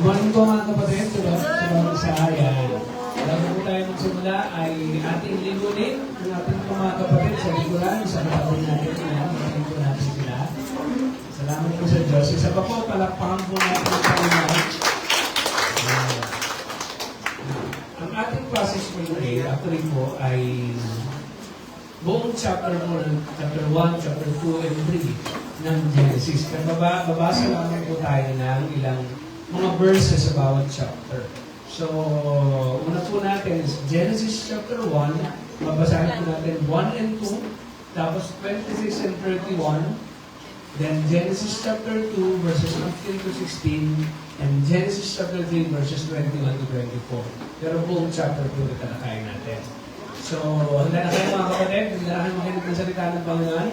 morning po mga kapatid, sa bawat sahaya. Bago po tayo magsimula ay ating ligunin ang ating mga kapatid sa likuran, sa kapatid natin sila, maraming po natin sila. Salamat po sa Diyos. Isa pa po, palakpakan po natin ang Panginoon. Ang ating process for today, actually po, ay buong chapter 1, chapter 2, and 3 ng Genesis. Pero babasa lamang po tayo ng ilang mga verses sa bawat chapter. So, una po natin is Genesis chapter 1, babasahin po natin 1 and 2, tapos 26 and 31, then Genesis chapter 2, verses 15 to 16, and Genesis chapter 3, verses 21 to 24. Pero buong chapter po ito talakayin natin. So, handa na kayo mga kapatid, handa na kayo makinig ng salita ng Panginoon.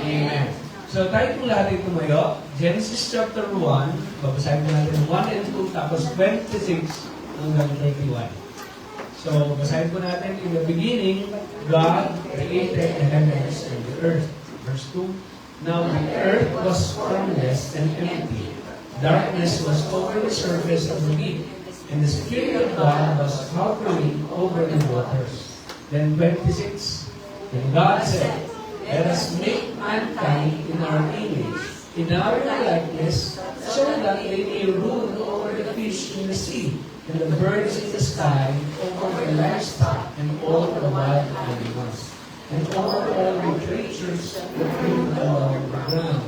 Amen. So, tayo po lahat ito tumayo. Genesis chapter 1, babasahin po natin 1 and 2, tapos 26 hanggang 31. So, basahin po natin, in the beginning, God created the heavens and the earth. Verse 2, now the earth was formless and empty. Darkness was over the surface of the deep, and the Spirit of God was hovering over the waters. Then 26, and God said, let us make mankind in our image, in our likeness, so that they may rule over the fish in the sea, and the birds in the sky, over the livestock, and all the wild animals, and over all the creatures that move along the ground.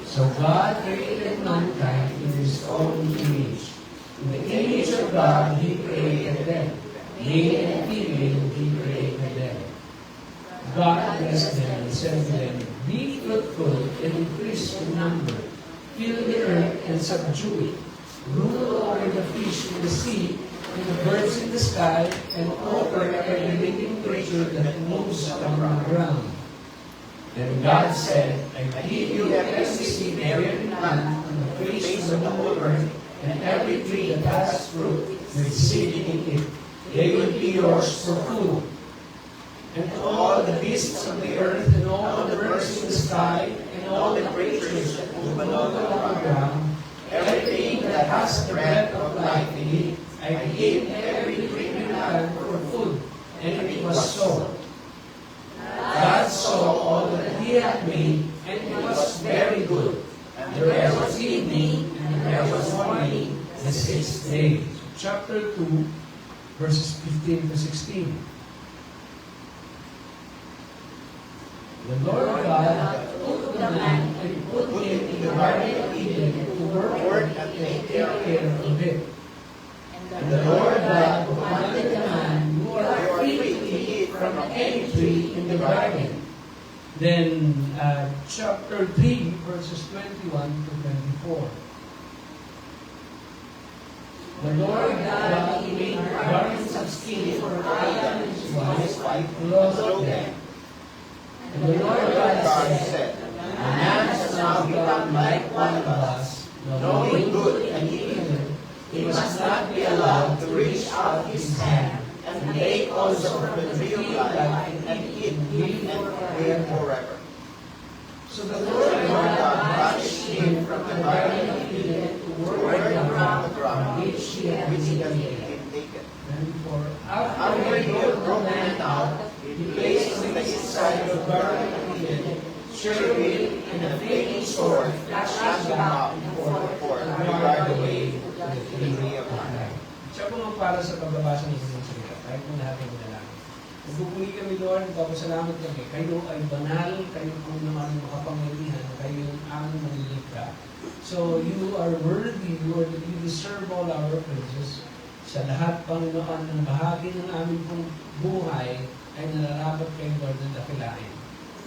So God created mankind in His own image. In the image of God, He created them. Male and female, He created them. God blessed them and said to them, be fruitful and increase in number, fill the earth and subdue it, rule over the fish in the sea, and the birds in the sky, and over every living creature that moves along the ground. Then God said, I give you every seed-bearing plant on the face of the whole earth, and every tree that has fruit with seed in it. They will be yours for food. And all the beasts of the earth, and all the birds in the sky, and all the creatures that move along the ground, everything that has the breath of life in it, I gave every living plant for food. And it was so. God saw all that He had made, and it was very good. And there was evening, and there was morning, the sixth day. Chapter 2, verses 15 to 16. The Lord God took the man and put him in the Garden of Eden to work and take care of it. And the Lord God commanded the man, you are free to eat from any tree in the garden. Then, chapter 3, verses 21 to 24. The Lord God made garments of skin for Adam and his wife, clothed them. And the Lord God said, a man has now become like one of us, knowing good and evil. He must not be allowed to reach out his hand and take also from the tree of life and eat and live forever. So the Lord God banished him from the Garden of Eden to work around the ground which he had taken. Therefore, after he drove the man out, he placed on the inside of the Garden of Eden cherubim and a flaming sword flashing out before and guard the way to the tree of life. Siya po para sa pagbabasa ng inyong salita. Kahit po natin manalangin. Magpupuli kami, Lord, nagpapasalamat kami. Kayo ay banal, kayo po naman makapangyarihan, kayo ang aming manilikha. So, you are worthy, Lord, that you deserve all our praises. Sa lahat, Panginoon, ng bahagi ng aming pong buhay ay nararapat kayo, Lord, na dakilain.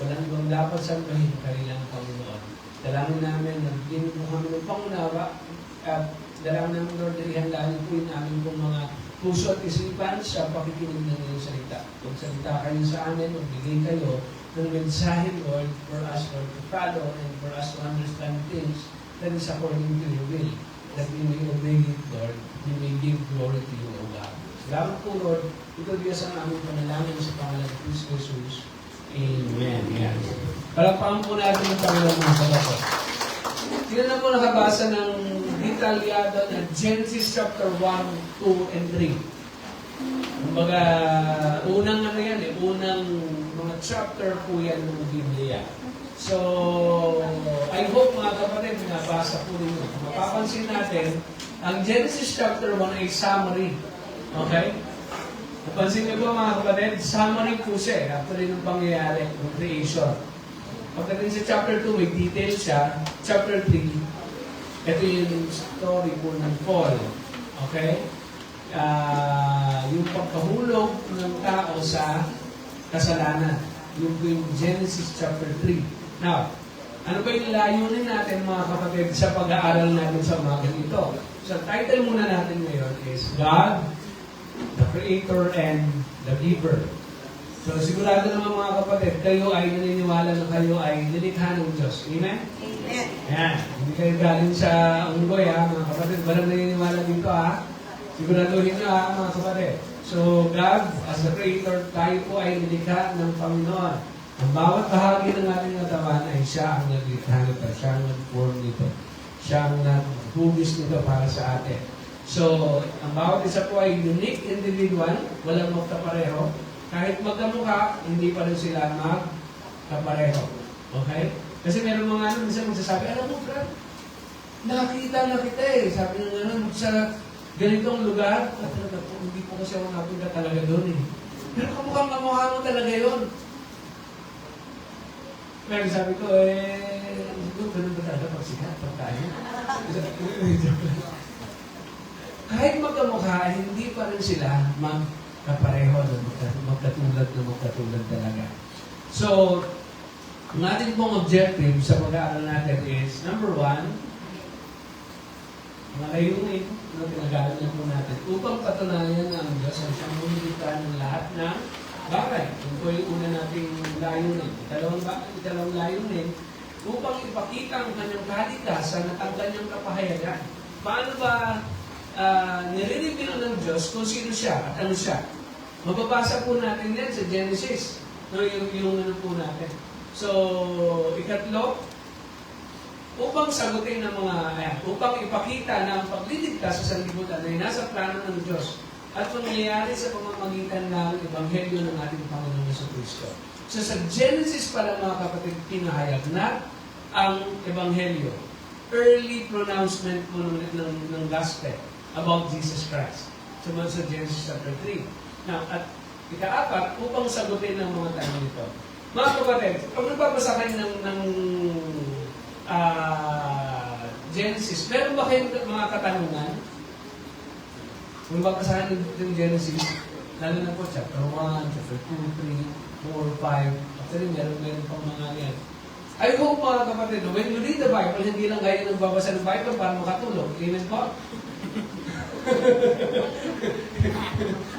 Walang bang dapat sambahin kanilang Panginoon. Dalangin namin, nagdin mo kami ng pangunawa, at dalangin namin, Lord, ihandaan po yung aming pong mga puso at isipan sa pakikinig ng iyong salita. Kung salita kayo sa amin, magbigay kayo ng mensahe, Lord, for us, Lord, to follow and for us to understand things that is according to your will. That we may obey it, Lord, we may give glory to you, O God. Salamat po, Lord. Ito Diyos ang aming panalangin sa pangalan ng Kristo Jesus. Amen. Amen. Palakpakan po natin ang Panginoon mga kapatid. Sino na po nakabasa ng dito detalyado na Genesis chapter 1, 2, and 3. Kumbaga, unang ano yan unang mga chapter po yan ng Biblia. So, I hope mga kapatid, nabasa po ninyo. Mapapansin natin, ang Genesis chapter 1 ay summary. Okay? Napansin niyo po mga kapatid, summary po siya actually ng pangyayari, ng creation. Pagdating sa chapter 2, may details siya. Chapter 3, ito yung story po ng fall. Okay? Yung pagkahulog ng tao sa kasalanan. Yung Genesis chapter 3. Now, ano ba yung layunin natin mga kapatid sa pag-aaral natin sa umaga ito? So, title muna natin ngayon is God, the Creator and the Giver. So, sigurado naman mga kapatid, kayo ay naniniwala na kayo ay nilikha ng Diyos. Amen? Amen. Yan. Hindi kayo galing sa unggoy mga kapatid. Walang naniniwala dito Siguraduhin nyo mga kapatid. So, God, as the Creator, tayo po ay nilikha ng Panginoon. Ang bawat bahagi ng ating katawan ay siya ang naglikha nito. Siya ang nag-form nito. Siya ang naghugis nito para sa atin. So, ang bawat isa po ay unique individual, walang magkapareho. Kahit magkamukha, hindi pa rin sila magkapareho. Okay? Kasi meron mga minsan magsasabi, alam mo, Brad, nakita na kita Sabi ng sa ganitong lugar, hindi po kasi ako napunta talaga doon Pero kamukha mo talaga yun. Pero sabi ko, ganun ba talaga pag sikat, pag tayo? Kahit magkamukha, hindi pa rin sila magkapareho, magkatulad talaga. So, ang ating pong objective sa pag-aaral natin is, number 1, mga layunin na pinag-aaral po natin upang patunayan na ang Diyos ang siyang bumilita ng lahat ng bagay. Ito po yung una nating layunin. Ikalawang layunin upang ipakita ang kanyang kalikasan at ang kanyang kapahayagan. Paano ba nire-reveal ng Diyos kung sino siya at ano siya? Mababasa po natin yan sa Genesis. Yung ano po natin. So, ikatlo, upang sagutin ng upang ipakita na ang pagliligtas sa sanlibutan ay nasa plano ng Diyos at mangyayari sa pamamagitan ng Ebanghelyo ng ating Panginoon Jesucristo. So sa Genesis pala mga kapatid, pinahayag na ang Ebanghelyo. Early pronouncement po ng gospel about Jesus Christ. Sumunod sa Genesis chapter 3. Now, at ika-apat, upang sagutin ng mga tanong nito. Mga kapatid, kung nagbabasa kayo ng Genesis, meron ba kayong mga katanungan? Kung babasahin ng Genesis, lalo na po chapter 1, chapter 2, 3, 4, 5, actually meron pang mga yan. I hope mga kapatid, when you read the Bible, hindi lang kayo nagbabasa ng Bible para makatulog. Amen po?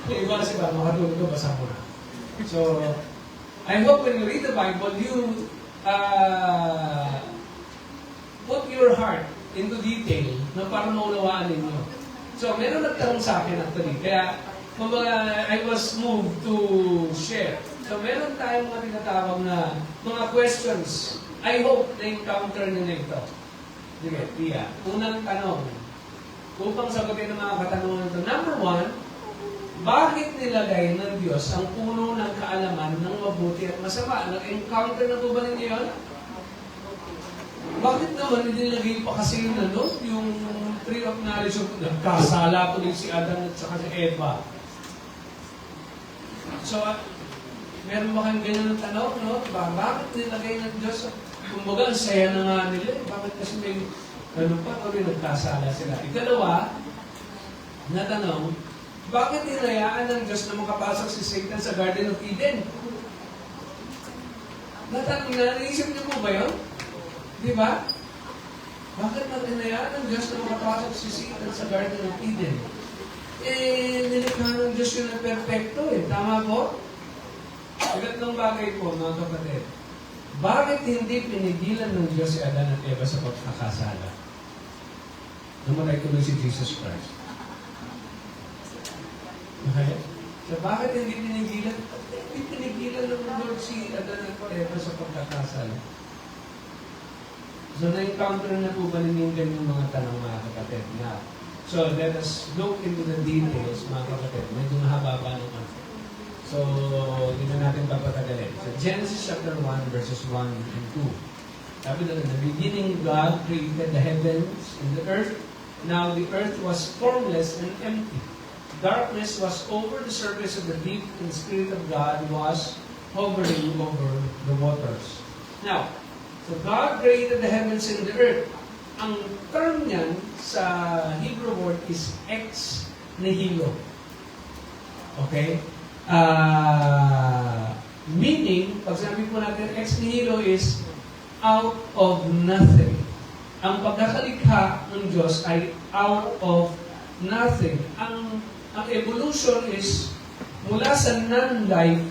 Iba kasi ba, makatulog ko, basa mo na. So, I hope when you read the Bible, you put your heart into detail na para maunawaan ninyo. So, meron nagtanong sa akin actually. Kaya, I was moved to share. So, meron tayong mga tinatawag na mga questions. I hope na-encounter nyo na ito. Sige, Tia. Unang tanong. Upang sagutin ng mga katanungan ito. Number 1, bakit nilagay ng Diyos ang puno ng kaalaman ng mabuti at masama? Nag-encounter na po ba ninyo yun? Bakit naman nilagay pa kasi yun yung tree of knowledge of nagkasala po din si Adam at saka si Eva. So, meron ba kayong ganyan ng tanong, Bakit nilagay ng Diyos? Kumbaga, ang saya na nga nila. Bakit kasi may nagkasala sila? Ikalawa, na tanong, bakit hinayaan ng Diyos na makapasok si Satan sa Garden of Eden? Naisip niyo po ba yun? Di ba? Bakit hinayaan ng Diyos na makapasok si Satan sa Garden of Eden? Nilikha ng Diyos yun na perfecto Tama po? Ikatlong bagay po, mga kapatid. Bakit hindi pinigilan ng Diyos si Adan at Eva sa pagkakasala? Namatay tuloy si Jesus Christ. Okay? So, bakit hindi pinigilan? Hindi pinigilan ng Lord si Adan at Eva sa pagkakasala. So, na-encounter na po ba ninyo yung ganyang mga tanong, mga kapatid? Na, so, let us look into the details, mga kapatid. Medyo mahaba pa naman. So, hindi na natin papatagalin. So, Genesis chapter 1, verses 1 and 2. Sabi doon, in the beginning, God created the heavens and the earth. Now, the earth was formless and empty. Darkness was over the surface of the deep, and the Spirit of God was hovering over the waters. Now, so God created the heavens and the earth. Ang term niyan sa Hebrew word is ex nihilo. Okay? Meaning, pag sinabi po natin ex nihilo is out of nothing. Ang pagkakalikha ng Diyos ay out of nothing. Ang evolution is mula sa non-life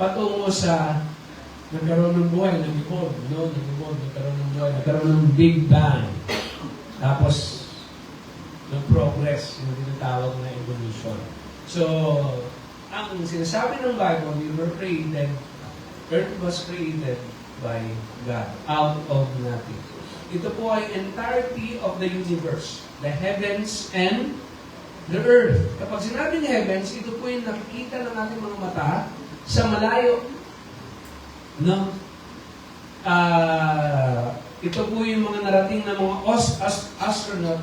patungo sa nagkaroon ng buhay, nag-evolve, nagkaroon ng buhay, nagkaroon ng Big Bang. Tapos, nag-progress, yung tinatawag na evolution. So, ang sinasabi ng Bible, we were created, earth was created by God, out of nothing. Ito po ay entirety of the universe, the heavens and the earth. Kapag sinabing heavens, ito po yung nakikita ng ating mga mata sa malayo. No? Ito po yung mga narating na mga astronaut,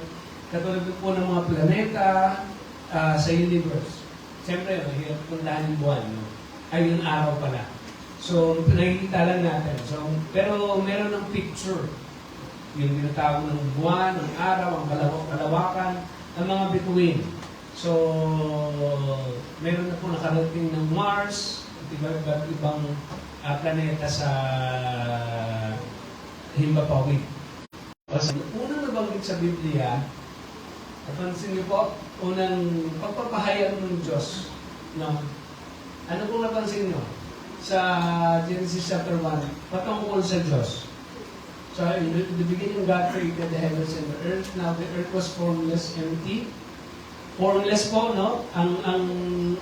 katulad po ng mga planeta sa universe. Siyempre, hirap puntahan yung buwan. No? Ay, yung araw pala. So, nakikita lang natin. So, pero meron ng picture. Yung tinatawag ng buwan, ng araw, ang kalawakan, ang mga bituin. So, meron na po nakarating ng Mars, iba't ibang planeta sa himpapawid. Kasi unang nabanggit sa Biblia, napansin niyo po, unang pagpapahayag ng Diyos. No? Ano pong napansin niyo? Sa Genesis chapter 1, patungkol sa Diyos. So, in the beginning, God created the heavens and the earth. Now, the earth was formless, empty. Formless po, no? Ang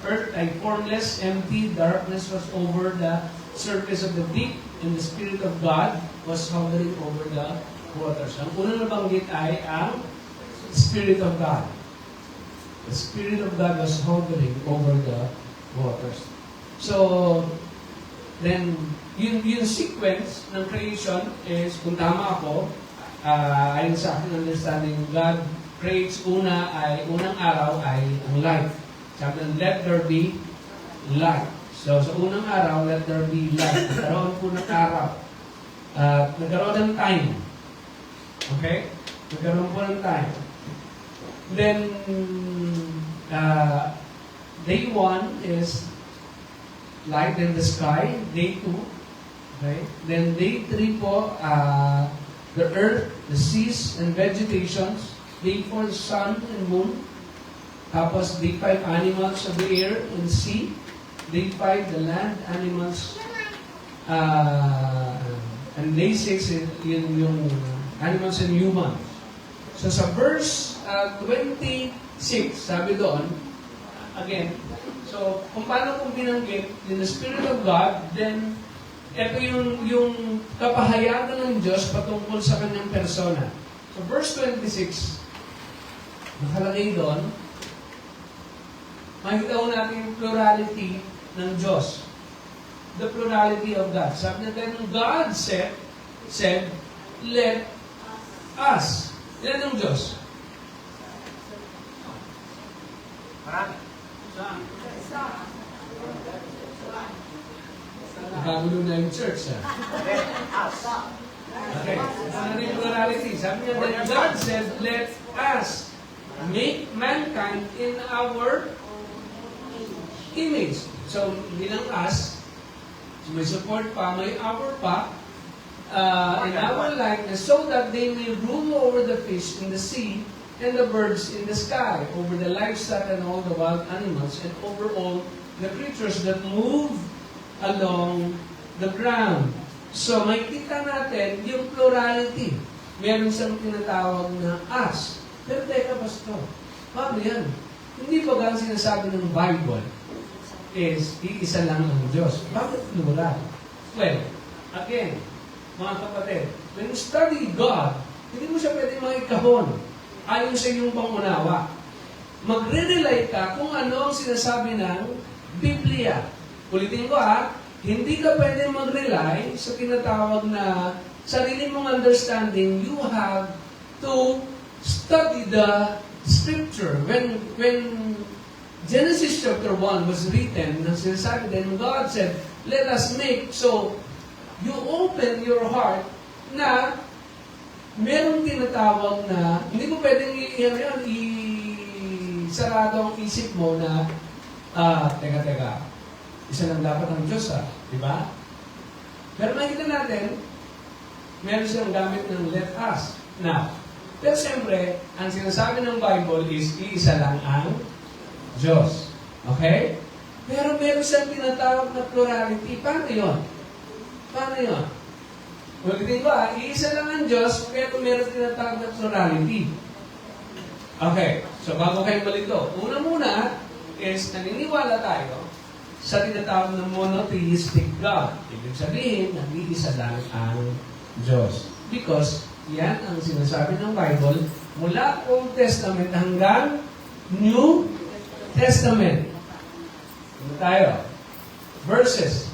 earth ay formless, empty. Darkness was over the surface of the deep, and the Spirit of God was hovering over the waters. Ang unang nabanggit ay ang Spirit of God. The Spirit of God was hovering over the waters. So, then, yung sequence ng creation is, kung tama ako, ayon sa aking understanding, God creates unang araw ay ang light. Sabi ng, let there be light. So, sa unang araw, let there be light. Nagkaroon po ng araw. Nagkaroon ng time. Okay? Nagkaroon po ng time. Then, day 1 is light in the sky. Day 2, okay? Then day 3 po, the earth, the seas, and vegetations. Day 4, sun and moon. Tapos day 5, animals of the air and sea. Day 5, the land, animals. And day 6, yung animals and humans. So sa verse 26, sabi doon, again, so kung paano kung binanggit in the Spirit of God, then ito yung kapahayagan ng Diyos patungkol sa kanyang persona. So verse 26, nakalagay doon, makikita ko natin yung plurality ng Diyos. The plurality of God. Sabi natin, God said, let us. Ilan ang Diyos? Marami. Nakagulo na yung church, ha? Okay. Ano yung plurality? Sabi niya, that God said, let us make mankind in our image. So, bilang us, may support pa, may our pa, in our likeness, so that they may rule over the fish in the sea and the birds in the sky, over the livestock and all the wild animals, and over all the creatures that move along the ground. So, makikita natin yung plurality. Meron siyang tinatawag na us. Pero teka, pastor, paano yan? Hindi ba ang sinasabi ng Bible is iisa lang ang Diyos? Bakit plural? Well, again, mga kapatid, when you study God, hindi mo siya pwede makikahon ayon sa iyong pangunawa. Magre-rely ka kung ano ang sinasabi ng Biblia. Ulitin ko hindi ka pwede mag-rely sa tinatawag na sarili mong understanding. You have to study the Scripture. When Genesis chapter 1 was written, sinasabi din, God said, let us make. So, you open your heart na merong tinatawag na, hindi mo pwedeng sarado ang isip mo na, teka, isa lang dapat ang Diyos di ba? Pero nakita natin, meron silang gamit ng let us. Now, pero siyempre, ang sinasabi ng Bible is, iisa lang ang Diyos. Okay? Pero meron siyang tinatawag na plurality. Paano yun? Ulitin ko iisa lang ang Diyos, pero meron tinatawag na plurality. Okay, so bago kayo malito, una is naniniwala tayo sa tinatawag na monotheistic God. Ibig sabihin, nag-iisa lang ang Diyos. Because, yan ang sinasabi ng Bible, mula Old Testament hanggang New Testament. Ano tayo? Verses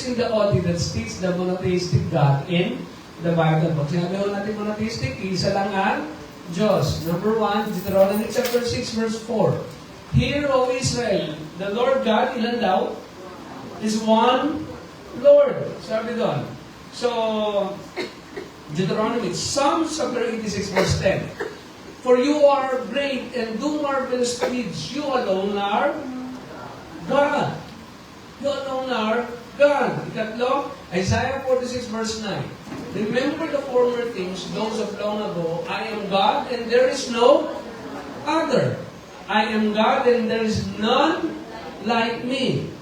in the OT that states the monotheistic God in the Bible. Pag sinabi ho natin monotheistic, isa lang ang Diyos. Number 1, Deuteronomy chapter 6, verse 4. Hear, O Israel, the Lord God, ilan daw? Is one Lord. Sabi doon. So, Deuteronomy, Psalms chapter 86, verse 10. For you are great and do marvelous deeds. You alone are God. You alone are God. Ikatlo, Isaiah 46 verse 9. Remember the former things, those of long ago. I am God and there is no other. I am God and there is none like me.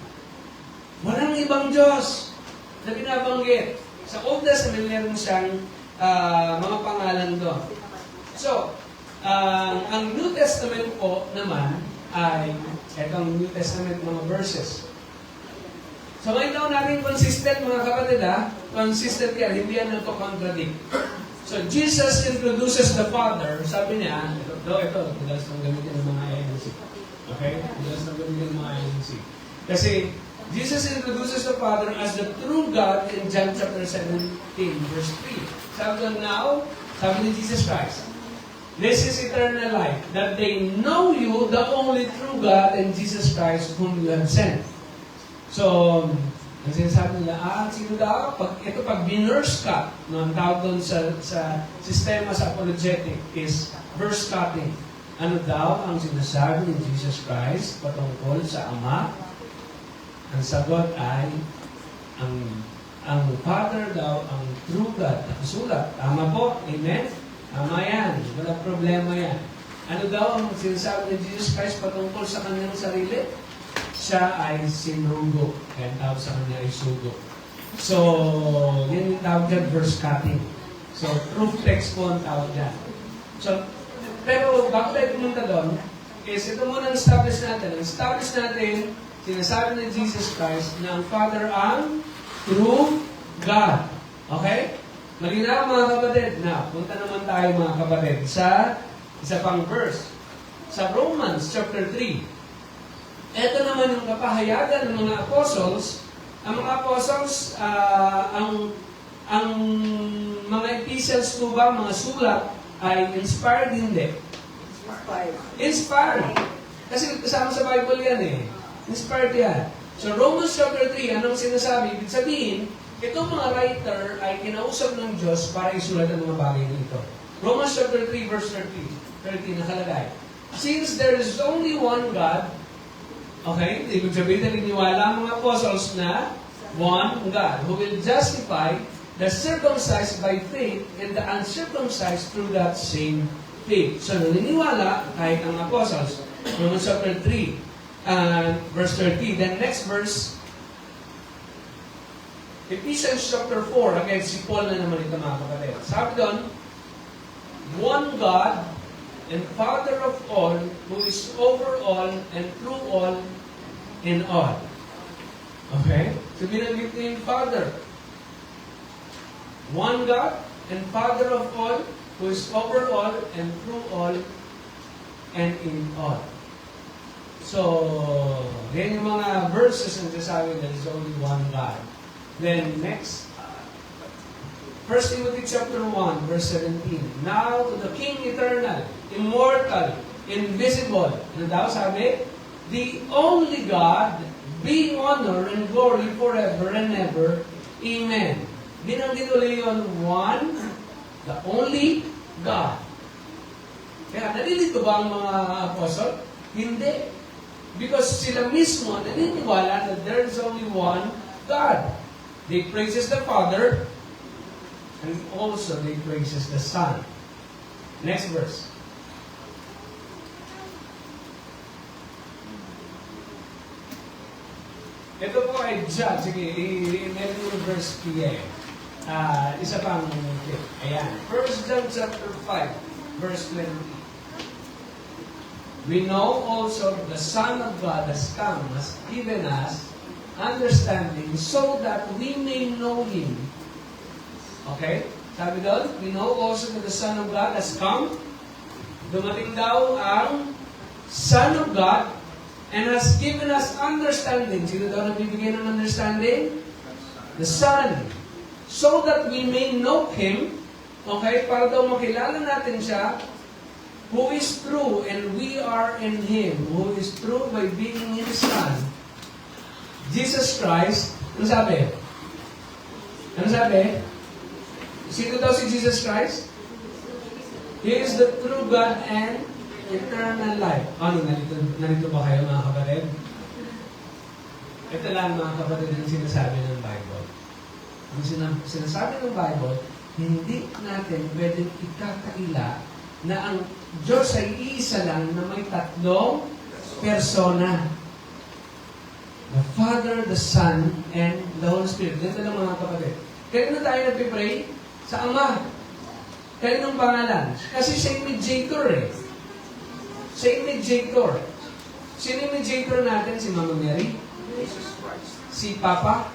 Walang ibang Diyos na binabanggit. Sa Old Testament, meron siyang mga pangalan doon. So, ang New Testament po naman ay itong New Testament mga verses. So ngayon daw natin consistent mga kapatid consistent yan, hindi yan nagko-contradict. So Jesus introduces the Father, sabi niya, ito, madalas nang gamitin ng mga INC. Okay? Madalas nang gamitin ng mga INC. Kasi Jesus introduces the Father as the true God in John chapter 17, verse 3. Sabi doon now, sabi ni Jesus Christ, this is eternal life, that they know you, the only true God, and Jesus Christ, whom you have sent. So, ang sinasabi nila, sino daw? Pag binurse cut, ang tawag doon sa sistema sa apologetic is verse cutting. Ano daw ang sinasabi ni Jesus Christ patungkol sa Ama? Ang sagot ay, ang Father daw, ang true God, nakasulat. Tama po? Amen? Tama yan. Walang problema yan. Ano daw ang sinasabi ni Jesus Christ patungkol sa kanyang sarili? Siya ay sinugo. Kaya ang tawag sa kanya ay sugo. So, yan yung tawag dyan, verse cutting. So, proof text po ang tawag dyan. So, pero bago tayo pumunta doon, is ito muna establish natin. Establish natin, sinasabi ni Jesus Christ na ang Father ang true God. Okay? Malinaw mga kapatid. Now, punta naman tayo mga kapatid sa isa pang verse. Sa Romans chapter 3. Ito naman yung kapahayagan ng mga apostles. Ang mga apostles, ang mga epistles po ba, mga sulat, ay inspired hindi? Inspired. Kasi kasama sa Bible yan Inspired yan. So Romans chapter 3, anong sinasabi? Ibig sabihin, itong mga writer ay kinausap ng Diyos para isulat ang mga bagay nito. Romans chapter 3 verse 30 nakalagay. Since there is only one God, okay, ibig sabihin na niniwala ang mga apostles na one God who will justify the circumcised by faith and the uncircumcised through that same faith. So naniniwala kahit ang apostles. Romans chapter 3 verse 30. Then next verse, Ephesians chapter 4, again, si Paul na naman ito mga kapatid. Sabi doon, one God and Father of all, who is over all and through all in all. Okay? So binanggit niya yung Father. one God and Father of all, who is over all and through all and in all. So, yan yung mga verses na sasabi that is only one God. Then next, 1 Timothy chapter 1, verse 17. Now to the King eternal, immortal, invisible. Ano daw sabi? The only God, being honor and glory forever and ever. Amen. Binanggit ulit yun, one, the only God. Kaya nalilito ba ang mga apostol? Hindi. Because sila mismo naniniwala that there is only one God. They praises the Father and also they praises the Son. Next verse. Ito po ay John. Sige, i-meron yung verse PA. Isa pang tip. Ayan. 1 John chapter 5, verse 20. We know also the Son of God has come, has given us understanding so that we may know Him. Okay? Sabi doon, we know also that the Son of God has come. Dumating daw ang Son of God and has given us understanding. Sino daw nagbibigay ng understanding? The Son. So that we may know Him. Okay? Para daw makilala natin siya, who is true, and we are in Him, who is true by being His Son, Jesus Christ. Ano sabi? Ano sabi? Sino daw si Jesus Christ? He is the true God and eternal life. Ano, nalito ba kayo mga kapatid? Ito lang mga kapatid ang sinasabi ng Bible. Ang sinasabi ng Bible, hindi natin pwedeng ikakaila na ang Diyos ay iisa lang na may tatlong persona. The Father, the Son, and the Holy Spirit. Ganito lang mga kapatid. Kaya na tayo nagpipray sa Ama. Kaya nung pangalan. Kasi siya yung mediator eh. Siya yung mediator. Sino yung mediator natin? Si Mama Mary? Jesus Christ. Si Papa?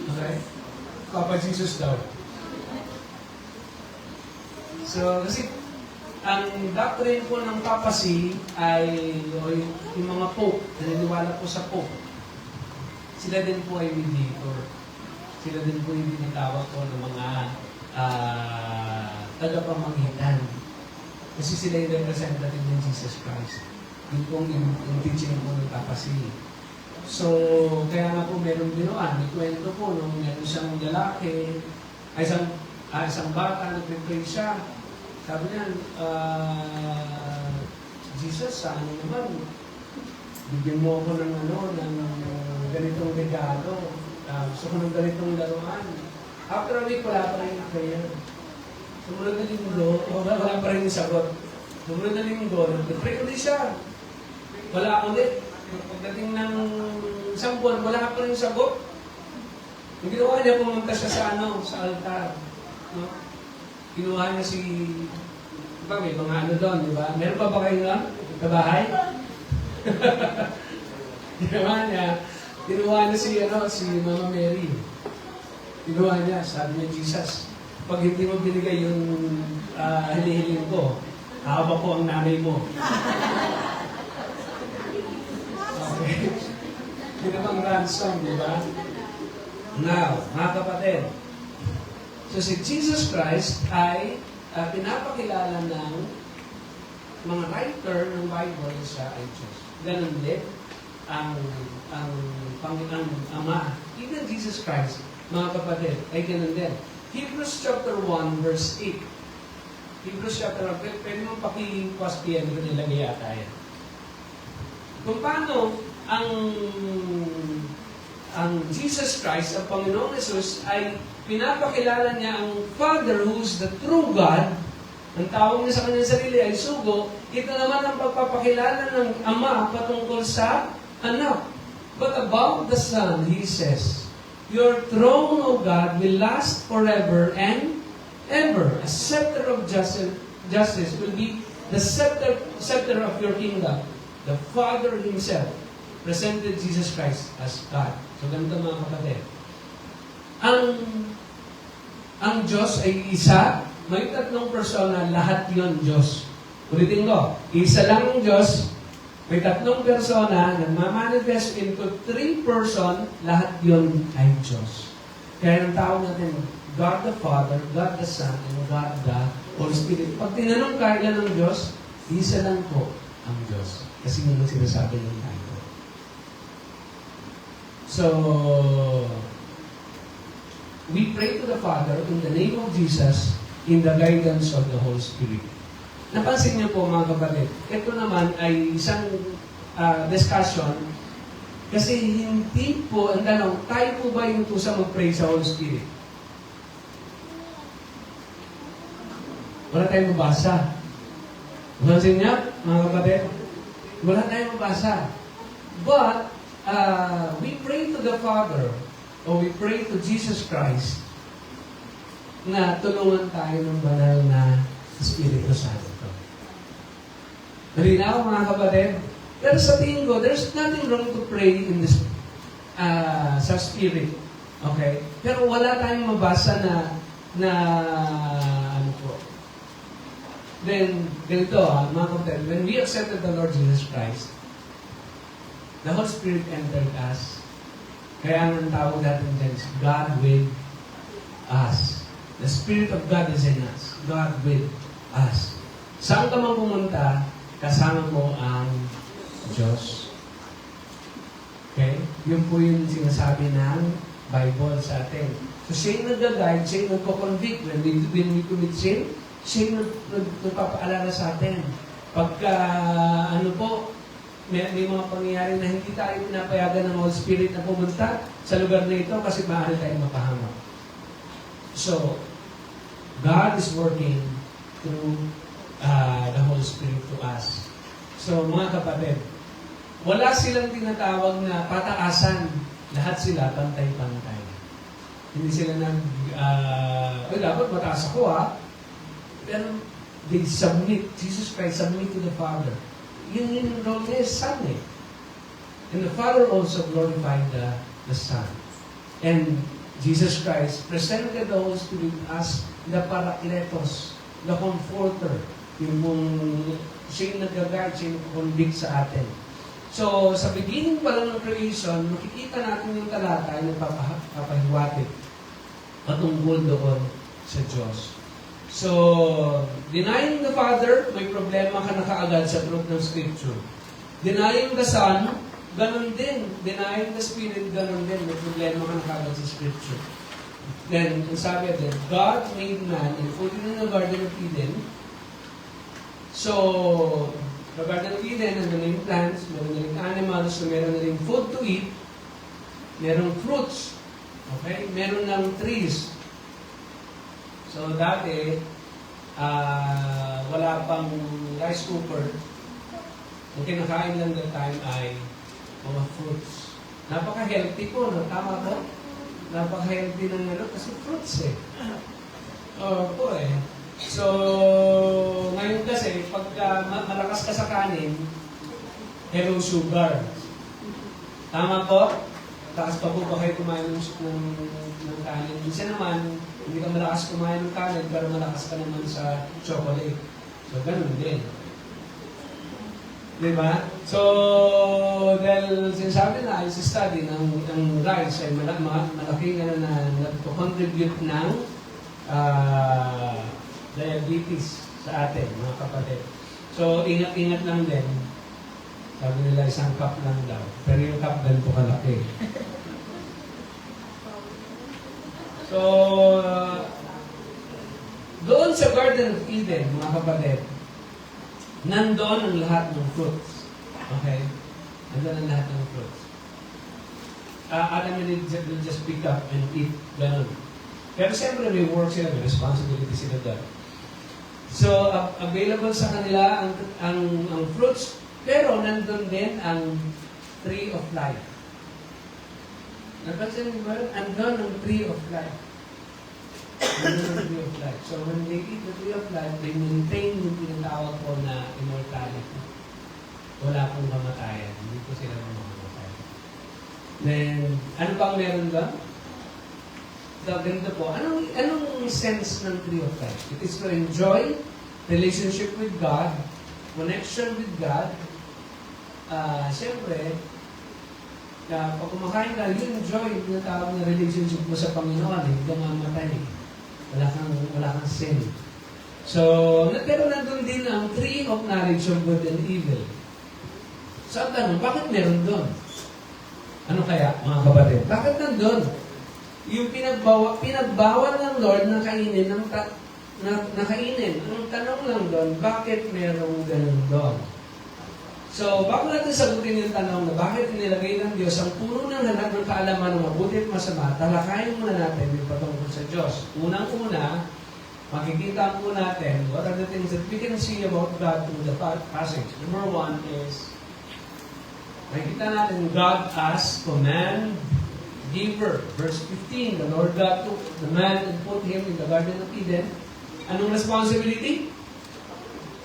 Okay? Papa Jesus daw. So, kasi ang doctrine po ng papacy ay yung mga pope, naniniwala po sa pope. Sila din po ay mediator. Sila din po yung tinatawag po ng mga tagapamagitan. Kasi sila yung representative ng Jesus Christ. Yun pong yung teaching po ng papacy. So, kaya nga po meron binuan. May kwento po nung meron siyang lalaki, isang bata, nagpipray siya. Sabi niya, Jesus, sa ano naman, bigyan mo ako ng ganitong regalo. Gusto ko ng ganitong laruan. After a week, wala pa rin yung prayer. Sumunod na linggo, wala pa rin yung sagot. Sumunod na linggo, nag-pray ulit siya. Wala ulit. Pagdating ng isang buwan, wala pa rin yung sagot. Yung ginawa niya, pumunta siya sa altar. No? Kinuha niya may mga doon, di ba? Meron pa ba kayo na? Kabahay? Kinuha niya si Mama Mary. Kinuha niya, sabi niya, Jesus, pag hindi mo binigay yung hinihiling ko, hawak ko ang nanay mo. Okay. Ginawang ransom, di ba? Now, mga kapatid, so si Jesus Christ ay pinapakilala ng mga writer ng Bible siya ay Diyos. Ganun din ang Ama. Even Jesus Christ, mga kapatid, ay ganun din. Hebrews chapter 1, verse 8. Hebrews chapter 1, pwede mong paki-pastiyan ko nilagay yata yan. Kung paano ang Jesus Christ, ang Panginoong Jesus, ay pinapakilala niya ang Father who's the true God. Ang tawag niya sa kanyang sarili ay sugo. Ito naman ang pagpapakilala ng Ama patungkol sa Anak. But about the Son, He says, your throne, O God, will last forever and ever. A scepter of justice will be the scepter of your kingdom. The Father Himself presented Jesus Christ as God. So, ganito mga kapatid. Ang ang Diyos ay isa, may tatlong persona, lahat yon Diyos. Ulitin ko, isa lang ang Diyos, may tatlong persona, nagmamanifest into three person, lahat yon ay Diyos. Kaya ang tawag natin, God the Father, God the Son, and God the Holy Spirit. Pag tinanong kaya ng Diyos, isa lang po ang Diyos. Kasi yun ang sinasabi ng tayo. So, we pray to the Father in the name of Jesus in the guidance of the Holy Spirit. Napansin niyo po mga kapatid, ito naman ay isang discussion kasi hindi po, ang tanong, tayo po ba yung tusa mag-pray sa Holy Spirit? Wala tayong mabasa. Napansin niyo, mga kapatid? Wala tayong mabasa. But, we pray to the Father o we pray to Jesus Christ na tulungan tayo ng banal na Espiritu Santo. Malinaw mga kapatid? Pero sa tingin ko, there's nothing wrong to pray in this sa Spirit. Okay? Pero wala tayong mabasa na ano po. Then, ganito mga kapatid, when we accepted the Lord Jesus Christ, the Holy Spirit entered us. Kaya ang tawag natin dyan is God with us. The Spirit of God is in us. God with us. Saan ka man pumunta, kasama mo ang Diyos. Okay? Yun po yung sinasabi ng Bible sa atin. So siya yung nag-guide, siya yung nagko-convict. When we commit sin, siya yung nagpapaalala sa atin. Pagka, ano po, may mga pangyayari na hindi tayo pinapayagan ng Holy Spirit na pumunta sa lugar na ito kasi maaari tayong mapahamak. So, God is working through the Holy Spirit to us. So, mga kapatid, wala silang tinatawag na pataasan. Lahat sila pantay-pantay. Hindi sila dapat mataas ako Pero, they submit. Jesus Christ submit to the Father. Yun yung role niya is Son And the Father also glorified the Son. And Jesus Christ presented the Holy Spirit as the Parakletos, the Comforter. Yung siya yung nag-guide, siya yung convict sa atin. So, sa beginning pa lang ng creation, makikita natin yung talata yung papahiwatig patungkol doon sa Diyos. So, denying the Father, may problema ka na kaagad sa truth ng Scripture. Denying the Son, ganun din. Denying the Spirit, ganun din. May problema ka na kaagad sa Scripture. Then, sabi din, God made man and put him in the Garden of Eden. So, the Garden of Eden, and the ring plants, meron na ring animals, so meron na ring food to eat, merong fruits, okay? Meron ng trees. So, dati, wala pang rice cooker. Ang kinakain lang that time ay mga fruits. Napaka-healthy po, no? Tama po? Napaka-healthy ng kasi fruits po So, ngayon kasi, pagka malakas ka sa kanin, hello sugar. Tama po? Takas pa po ba kayo kumain ng kanin? Minsan naman, hindi ka malakas kumain ng kanin, pero malakas ka naman sa chocolate. So, ganun din. Diba? So, dahil sinasabi na, yung study ng rice ay malaking na to-contribute ng diabetes sa atin, mga kapatid. So, ingat-ingat lang din. Sabi nila, isang cup lang daw. Pero yung cup ganito kalaki. So, doon sa Garden of Eden, mga kapatid, nandoon ang lahat ng fruits. Okay? Nandoon ang lahat ng fruits. Adam and Eve will just pick up and eat. Ganun. Pero siyempre may work sila, may responsibility sila doon. So, available sa kanila ang fruits, pero nandun din ang tree of life. Napansin mo ba? Andun ang tree of life. Andun ang tree of life. So, when they eat the tree of life, they maintain yung tinatawag ko na immortality. Wala pong kamatayan. Hindi po sila mamamatay. Then, ano pang meron doon? ganito po, anong sense ng tree of life? It is to enjoy relationship with God, connection with God. Siyempre, pag kumakain ka, you enjoy yung tinatawag na relationship mo sa Panginoon. Hindi ka mamatay. Wala kang sin. So, pero nandun din ang tree of knowledge of good and evil. So, ang tanong, bakit meron doon? Ano kaya, mga kapatid? Bakit nandun? Yung pinagbawal ng Lord na kainin, na kainin. Ang tanong lang doon, bakit merong ganun doon? So, bago natin sagutin yung tanong na bakit nilagay ng Diyos ang puno ng hanap ng kaalaman ng mabuti at masama, talakayin muna natin yung patungkol sa Diyos. Unang-una, makikita po natin what are the things that we can see about God through the passage. Number one is, makikita natin God as command giver. Verse 15, the Lord God took the man and put him in the Garden of Eden. Anong responsibility?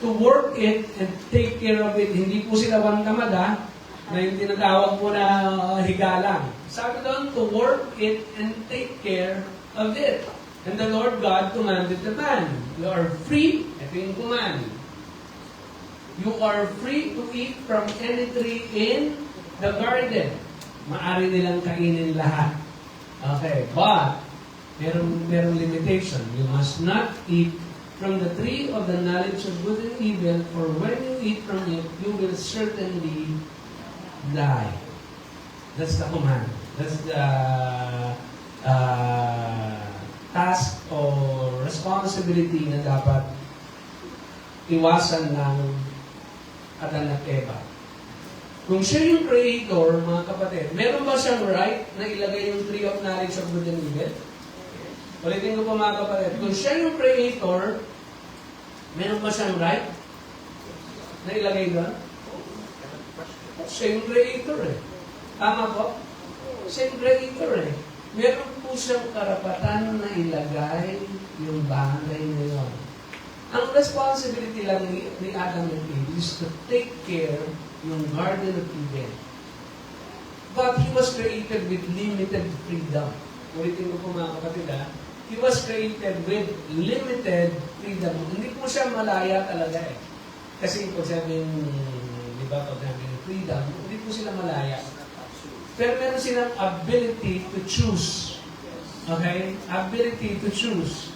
To work it and take care of it. Hindi po sila wantamad na yung tinatawag po na higalang. Sabi doon, to work it and take care of it. And the Lord God commanded the man, you are free, ito yung command. You are free to eat from any tree in the garden. Maari nilang kainin lahat. Okay, but merong limitation. You must not eat from the tree of the knowledge of good and evil, for when you eat from it, you will certainly die. That's the command. That's the task or responsibility na dapat iwasan ng Adan at Eva. Kung siya yung creator, mga kapatid, meron ba siyang right na ilagay yung tree of knowledge of good and evil? Ulitin ko po mga kapatid, kung siya yung creator, meron ba siyang right na ilagay doon? Siya yung creator eh. Tama po? Siya yung creator eh. Meron po siyang karapatan na ilagay yung bagay na yun. Ang responsibility lang ni Adam and Eve is to take care yung Garden of Eden. But he was created with limited freedom. Ulitin ko po mga kapatid he was created with limited freedom. Hindi po siya malaya talaga eh. Kasi kung sabihin, di ba, pag namin freedom, hindi po sila malaya. Pero meron silang ability to choose. Okay? Ability to choose.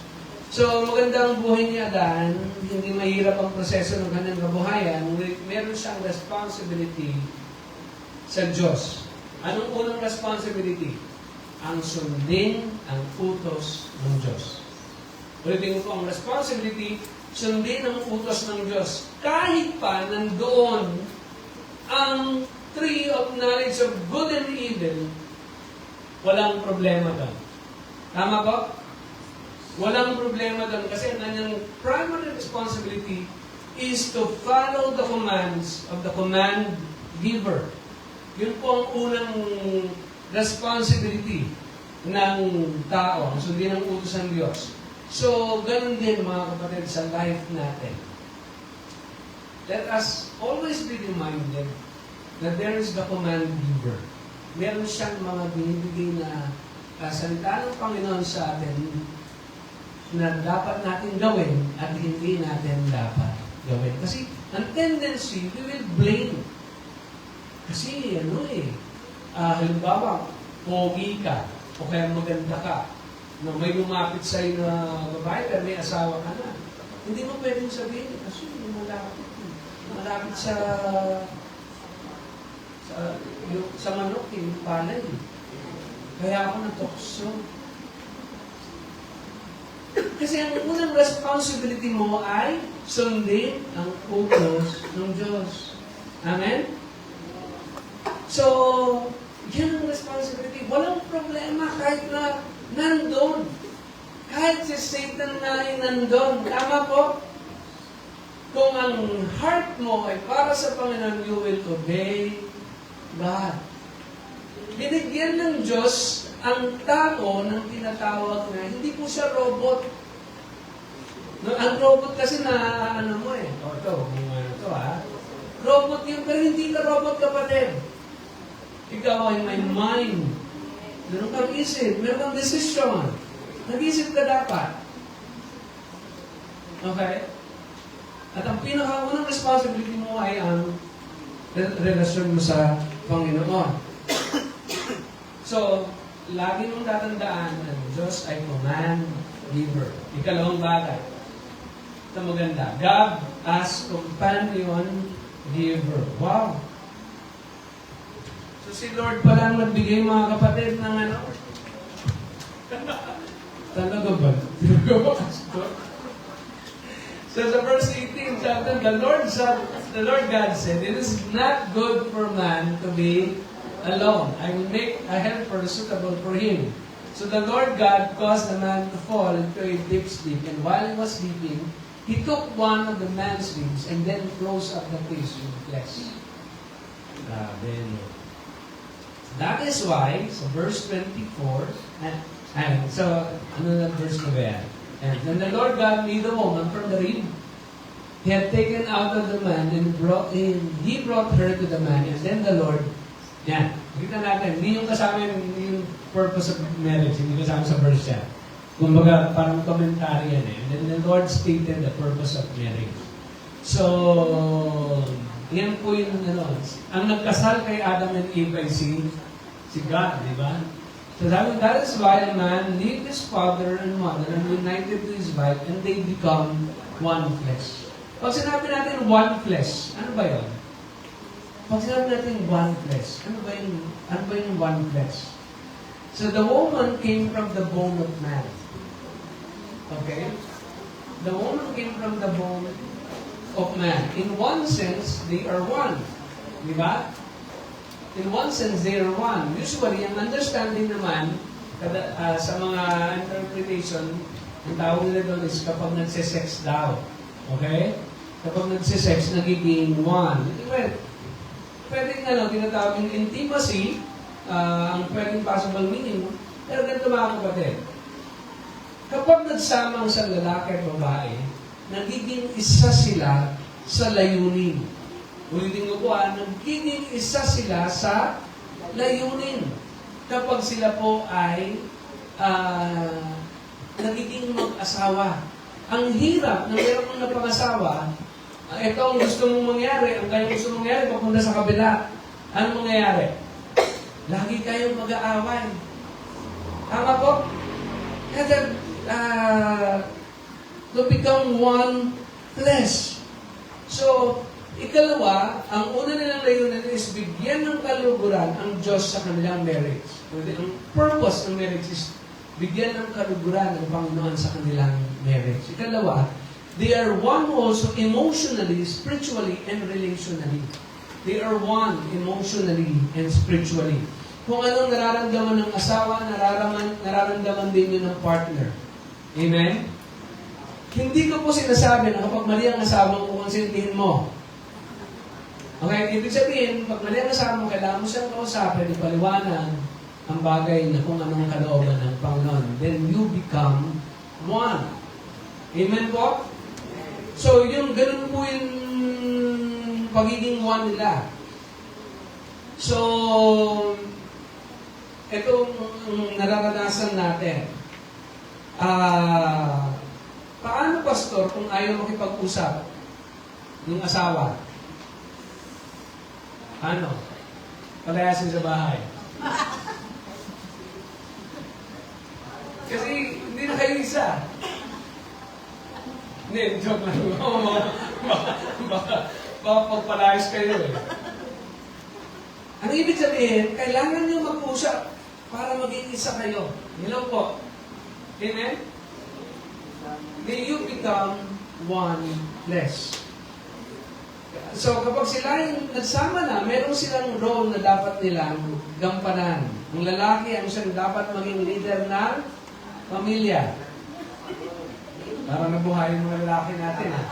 So, maganda ang buhay ni Adan, hindi mahirap ang proseso ng kanyang kabuhayan, meron siyang responsibility sa Diyos. Anong unang responsibility? Ang sundin ang utos ng Diyos. Ulitin ko po, ang responsibility, sundin ang utos ng Diyos. Kahit pa nandoon ang tree of knowledge of good and evil, walang problema doon. Tama po? Walang problema doon kasi ang kanyang primary responsibility is to follow the commands of the command giver. Yun po ang unang responsibility ng tao, ang sundin ang utos ng Diyos. So, ganun din mga kapatid sa life natin. Let us always be reminded that there is the command giver. Meron siyang mga binibigay na salita ng Panginoon sa atin na dapat natin gawin at hindi natin dapat gawin. Kasi ang tendency, we will blame. Kasi halimbawa, pogi ka, o kaya maganda ka, na may lumapit sa'yo na babae, pero may asawa ka na. Hindi mo pwedeng sabihin, kasi malapit sa manok, yung palay. Kaya ako natokso. Kasi ang unang responsibility mo ay sundin ang utos ng Diyos. Amen? So, yan ang responsibility. Walang problema kahit na nandun. Kahit si Satan na ay nandun. Tama po? Kung ang heart mo ay para sa Panginoon, you will obey God. Binigyan ng Diyos ang tao ng tinatawag na hindi po siya robot. No, ang robot kasi na mo eh. Robot yun, pero hindi ka robot, kapatid. Ikaw ay may mind. Meron kang isip, meron kang decision. Nag-isip ka dapat. Okay? At ang pinakaunang responsibility mo ay ang relasyon mo sa Panginoon. So, lagi mong tatandaan na ang Diyos ay command giver. Ikalawang bagay. Ito maganda. God as companion giver. Wow! So si Lord pa lang nagbigay mga kapatid ng ano? Talaga ba? So sa verse 18, chapter, the Lord God said, it is not good for man to be alone. I will make a helper suitable for him. So the Lord God caused the man to fall into a deep sleep, and while he was sleeping, he took one of the man's ribs and then closed up the place with flesh. Grabe, no? That is why, so verse 24, so, ano na verse na ba yan? And then the Lord God made the woman from the rib he had taken out of the man, and he brought her to the man, and then the Lord, yan, kita natin, hindi yung kasama yung purpose of marriage, hindi kasama sa verse yan. Kumbaga, parang commentary yan eh. And then the Lord stated the purpose of marriage. So, yan po yung, ang nagkasal kay Adam and Eve ay si God, di ba? So that is why a man leave his father and mother and united to his wife, and they become one flesh. Pag sinabi natin one flesh, ano ba yun? Pag sinabi natin one flesh, ano ba yung one flesh? So the woman came from the bone of man. Okay? The woman came from the bone of man. In one sense, they are one. Di ba? In one sense, they are one. Usually, ang understanding naman sa mga interpretation, ang tawag nila doon is kapag nagsisex daw. Okay? Kapag nagsisex, nagiging one. Pwedeng tinatawag yung intimacy, ang pwedeng possible meaning, pero ganito mga kapatid. Kapag nagsama ang isang lalaki at babae, nagiging isa sila sa layunin. Ulitin ko po, nagiging isa sila sa layunin. Kapag sila po ay nagiging mag-asawa. Ang hirap na meron mong napangasawa, ito ang gusto mong mangyari, ang kayong gusto mong mangyari, papunta sa kabila. Ano mangyayari? Lagi kayong mag-aaway. Tama po? Kasi, to become one flesh. So, ikalawa, ang una nilang layunin is bigyan ng kaluguran ang Diyos sa kanilang marriage. Ang purpose ng marriage is bigyan ng kaluguran ng Panginoon sa kanilang marriage. Ikalawa, they are one also emotionally, spiritually, and relationally. They are one emotionally and spiritually. Kung anong nararamdaman ng asawa, nararamdaman din yun ng partner. Amen? Hindi ko po sinasabi na kapag mali ang asawa mo, konsintihin mo. Okay, ibig sabihin, pag mali ang asawa mo, kailangan mo siyang kausapin, ipaliwanag ang bagay na kung anong kalooban ng Panginoon. Then you become one. Amen po? So, yung ganun po yung pagiging one nila. So, itong nararanasan natin. Paano, pastor, kung ayaw makipag-usap ng asawa? Ano? Palayasin sa bahay. Kasi hindi na kayo isa. Hindi, joke lang. Baka pagpalayas kayo eh. Ang ibig sabihin, kailangan niyo mag-usap para maging isa kayo. Hello po. Amen? May you become one flesh. So, kapag sila yung nagsama na, meron silang role na dapat nilang gampanan. Ang lalaki, ang siyang dapat maging leader ng pamilya. Para nabuhayin mga lalaki natin, ha?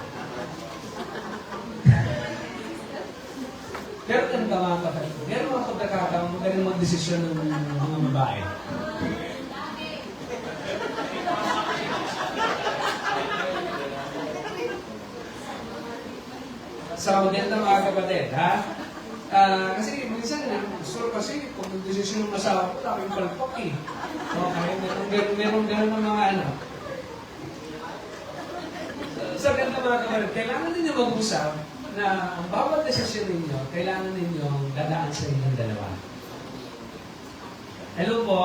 Pero ganun ka mga kapatid. Meron mga pagkakataon, magaling mag-desisyon ng mga babae. So, ganito mga kapatid, ha? Kasi minsan, gusto kasi kung desisyon ng masawa ko, laki yung palpak eh. Okay, meron ng mga ano. Sa ganda mga kapatid, kailangan ninyo mag-usap na ang bawat desisyon ninyo, kailangan ninyong dadaan sa inyong dalawa. Hello po.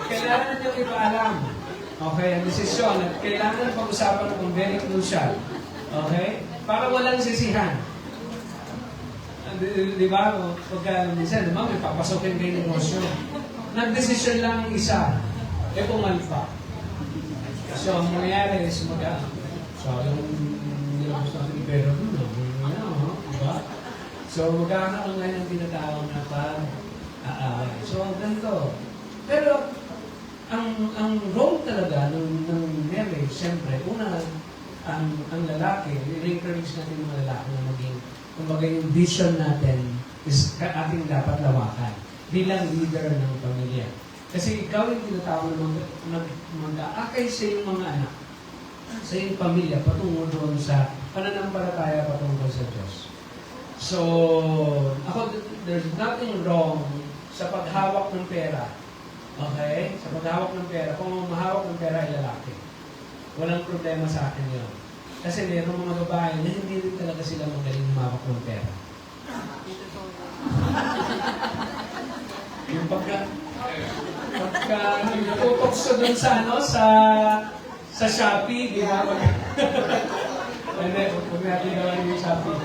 Kailangan ninyong ipaalam. Okay, ang desisyon at kailangan pag-usapan ng very crucial. Okay? Para walang sisihan. Di ba? Pagka minsan, di ba, may papasokin kayo negosyo. Nagdesisyon lang ang isa. Pumalpa. So, ang mangyayari is so, yung nilabos natin ni Pedro no? Diba? So, magkakaroon ngayon ng tinatawag na pag-aaway. So, ganito. Pero, ang role talaga ng marriage, siyempre, una, ang lalaki, i-encourage natin yung mga lalaki na maging, kumbaga yung vision natin is ating dapat lawakan bilang leader ng pamilya. Kasi ikaw yung tinatawag na mag-aakay sa iyong mga anak, sa iyong pamilya, patungo doon sa pananampalataya patungkol sa Diyos. So, there's nothing wrong sa paghawak ng pera. Okay? Sa paghawak ng pera. Kung mahawak ng pera ay lalaki. Walang problema sa akin yun. Kasi mayroong mga babae na hindi rin talaga sila magaling humawak ng pera. Yung pagka nagtutok sa dun sa sa Shopee, di ba? Hindi, huwag natin gawin yung Shopee.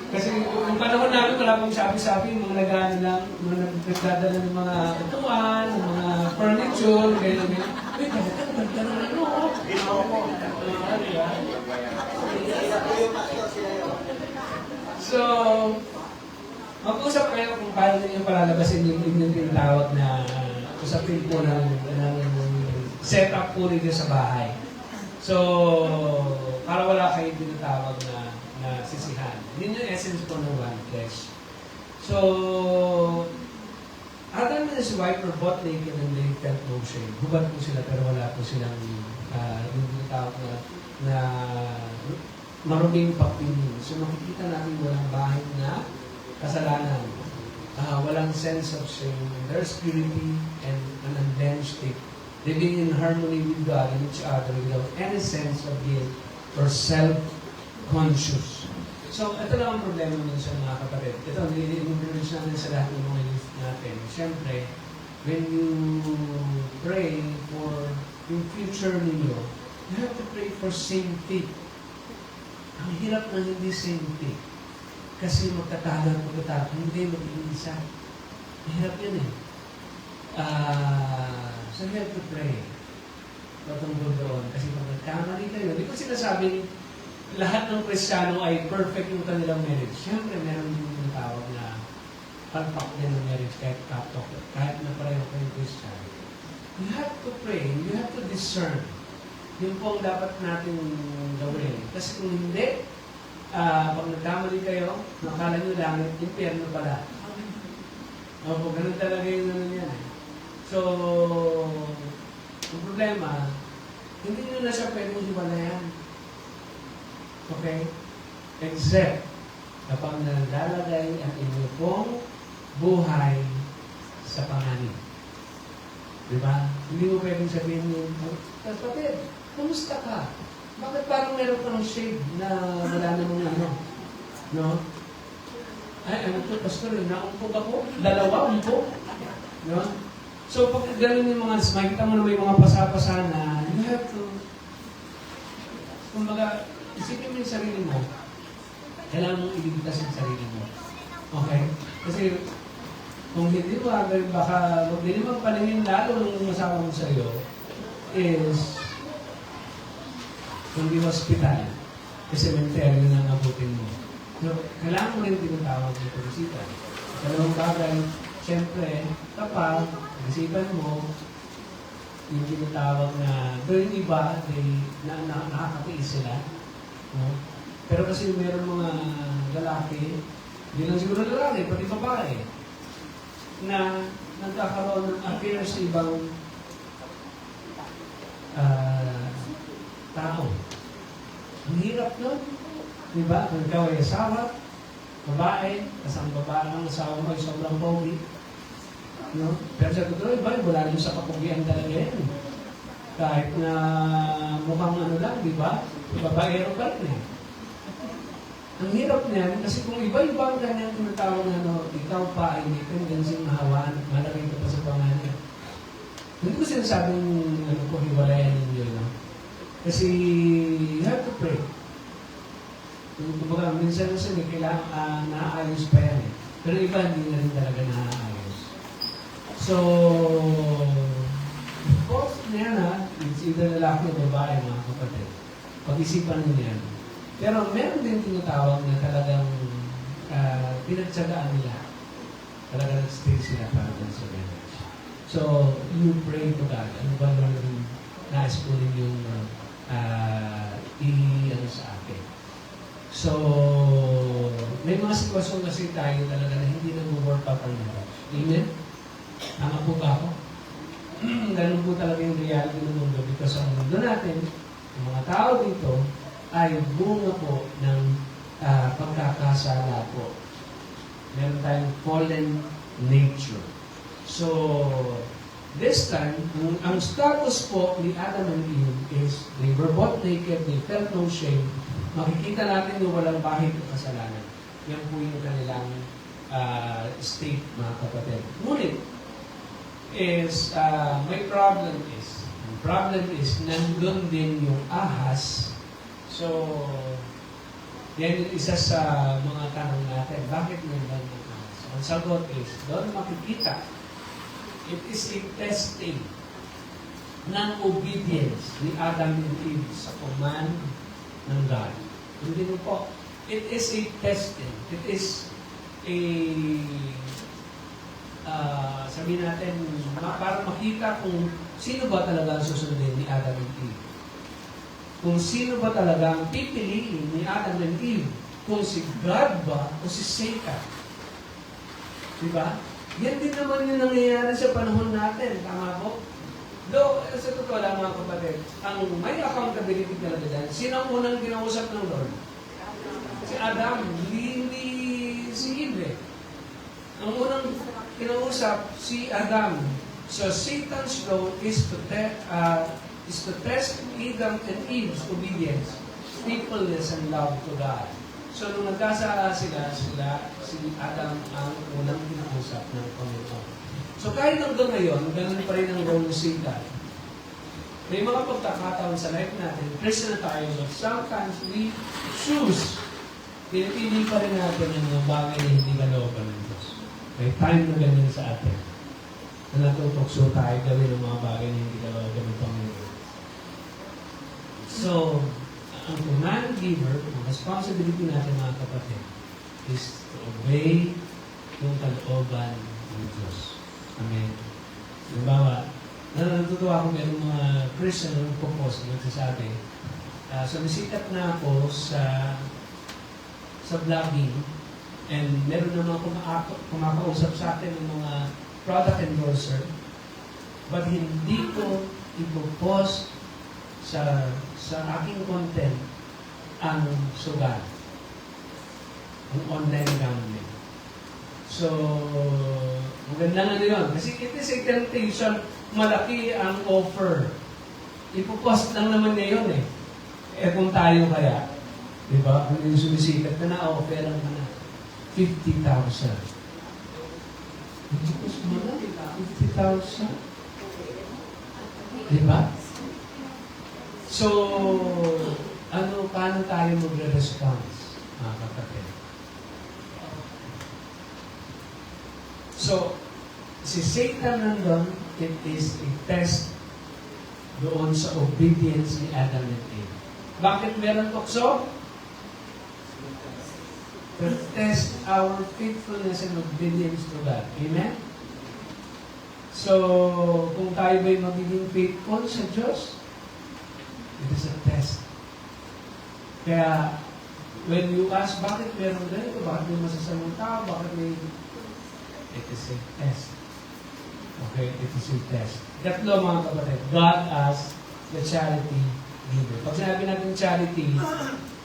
Kasi yung panahon namin, wala pong Shopee, mga nagano lang, mga nagdadala ng mga upuan, ng mga furniture, gano'n. Uy, ganda naman ano, So, mag-usap kayo kung paano ninyo palalabasin yung inyong tinatawag na usapin po ng setup po rin sa bahay. So, para wala kayong tinatawag na sisihan. Yun yung essence po ng one flesh. So, Adam and his wife were both naked and they felt no shame. Hubad po sila pero wala po silang yung tinatawag na maruming pagpinin. So, makikita natin walang bahid na kasalanan. Walang sense of shame. There's purity and an unblemished state. Living in harmony with God and each other without any sense of guilt or self-conscious. So, ito lang ang problema minsan mga kapatid. Ito, nililimitage natin sa lahat ng mga youth natin. Siyempre, when you pray for yung future ninyo, you have to pray for same faith. Ang hirap na hindi same faith. Kasi magtatagal, hindi magiging isa. Mahirap yun eh. So you have to pray. Patungkol doon. Kasi pag nagkamali kayo, hindi ko sinasabing lahat ng Kristiyano ay perfect yung kanilang marriage. Siyempre, meron din yung tawag na palpak din ng marriage kahit kapok, kahit na pareho kayong Kristiyano. You have to pray. You have to discern. Yun po ang dapat natin gawin. Kasi kung hindi, pag nagkamali kayo, nakala nyo langit, impyerno pala. Opo, ganun talaga yung naman yan. So, ang problema, hindi nyo na siya pwedeng hiwalayan. Okay? Except kapag nalalagay ang inyong pong buhay sa panganib. Diba? Hindi mo pwedeng sabihin yun, kapatid, kumusta ka? Bakit parang meron ka ng shade na wala namang ano? No? Ay, ano to, pastor, naumpog ako? Dalawa, umpog? No? So, pag gano'n yung mga, makikita mo na may mga pasapasa na, you have to, kumbaga, isipin mo yung sarili mo, kailangan mong iligtas yung sarili mo. Okay? Kasi, kung hindi mo agad, baka, huwag din naman paningin lalo ng masawa mo sa'yo, is, hindi hospital, kasi cemetery na nabutin mo. So, kailangan mo rin tinatawag ng pag-isipan. Dalawang bagay, siyempre, kapag isipan mo, yung tinatawag na, doon yung iba, nakakatiis sila. No? Pero kasi meron mga lalaki, hindi lang siguro lalaki, pati babae, na nagkakaroon ng affair sa ibang tao. Ang hirap nun. Diba? Kung ikaw ay asawa, babae, kasang babae ang asawa mo ay sobrang pogi. No? Pero sa totoo, iba, wala din sa kapugian talaga yan. Kahit na mukhang ano lang, di ba? Babaero pa rin eh. Ang hirap niyan, kasi kung iba-iba ang kanyang tinatawag na ikaw pa ay hindi ka gansing mahawaan at malaki ka pa sa pangalan. Hindi ko sinasabing hiwalayan ninyo, no? Kasi you have to pray. Kumbaga, minsan kailangan naaayos pa yan eh. Pero iba hindi na rin talaga naaayos. So, of course, yan it's either lalaki o babae, mga kapatid. Pag-isipan nyo yan. Pero meron din tinatawag na talagang pinagtsagaan nila. Talagang nag-stay sila para dun sa marriage. So, you pray to God. Ano ba naman nais po rin yung sa akin? So, may mga sitwasyon kasi tayo talaga na hindi nag-work out ang marriage. Amen? Tama po ba ako? Ganun po talaga yung reality ng mundo because ang mundo natin, yung mga tao dito, ay bunga po ng pagkakasala po. Meron tayong fallen nature. So, this time, ang status po ni Adam and Eve is they were both naked, they felt no shame. Makikita natin yung walang bahid ng kasalanan. Yan po yung kanilang state, mga kapatid. Ngunit, may problem is, nandun din yung ahas. So, yan yung isa sa mga tanong natin. Bakit nandun yung ahas? Ang sagot is, doon makikita, it is a testing ng obedience ni Adam and Eve sa command ng God. Hindi mo po. It is a testing. It is a sabihin natin, para makita kung sino ba talaga ang susundin ni Adam and Eve. Kung sino ba talaga ang pipiliin ni Adam and Eve. Kung si God ba o si Satan. Diba? Yan din naman yung nangyayari sa panahon natin. Tama po? Though, sa totoo lang mga kapatid, ang may accountability talaga dyan, sino ang unang kinausap ng Lord? Si Adam, hindi si Eve. Ang unang kinausap, si Adam. So, Satan's role is to test Adam and Eve's obedience, faithfulness, and love to God. So, nung nagkasala sila, si Adam ang unang kinausap ng Panginoon. So, kahit hanggang ngayon, ganun pa rin ang role ng Satan. May mga pagkakataon sa life natin, Christian na tayo, but sometimes we choose, pinipili pa rin natin ang mga bagay na hindi kalooban ng Diyos. May time na ganyan sa atin. Na natutokso tayo gawin ang mga bagay na hindi kalooban ng Panginoon. So, ang command giver, ang responsibility natin mga kapatid, is to obey yung kalooban ng Diyos. Amen. Halimbawa, natutuwa ako mayroong mga Christian na nagpo-post na nagsasabi, sumisikat na ako sa vlogging and meron na mga kumakausap sa atin ng mga product endorser, but hindi ko ipopost sa aking content ang sugal, ang online gambling. So, maganda nga yun. Kasi it is a temptation, malaki ang offer. Ipopost lang naman niya yun eh. Eh kung tayo kaya, di ba? Kung yung sumisikat na na-offeran ka na, 50,000. Ipopost mo na, 50,000. Di ba? So, paano tayo magre-response, mga kapatid? So, si Satan nandun, it is a test doon sa obedience ni Adam and Eve. Bakit meron tukso? To test our faithfulness and obedience to God. Amen? So, kung tayo ba'y magiging faithful sa Diyos, it is a test. Kaya, when you ask, bakit meron ganito? Bakit may masasamang tao? Bakit may... It is a test. Okay? It is a test. Tatlo mga kapatid. God as the charity giver. Pag sinabi natin charity,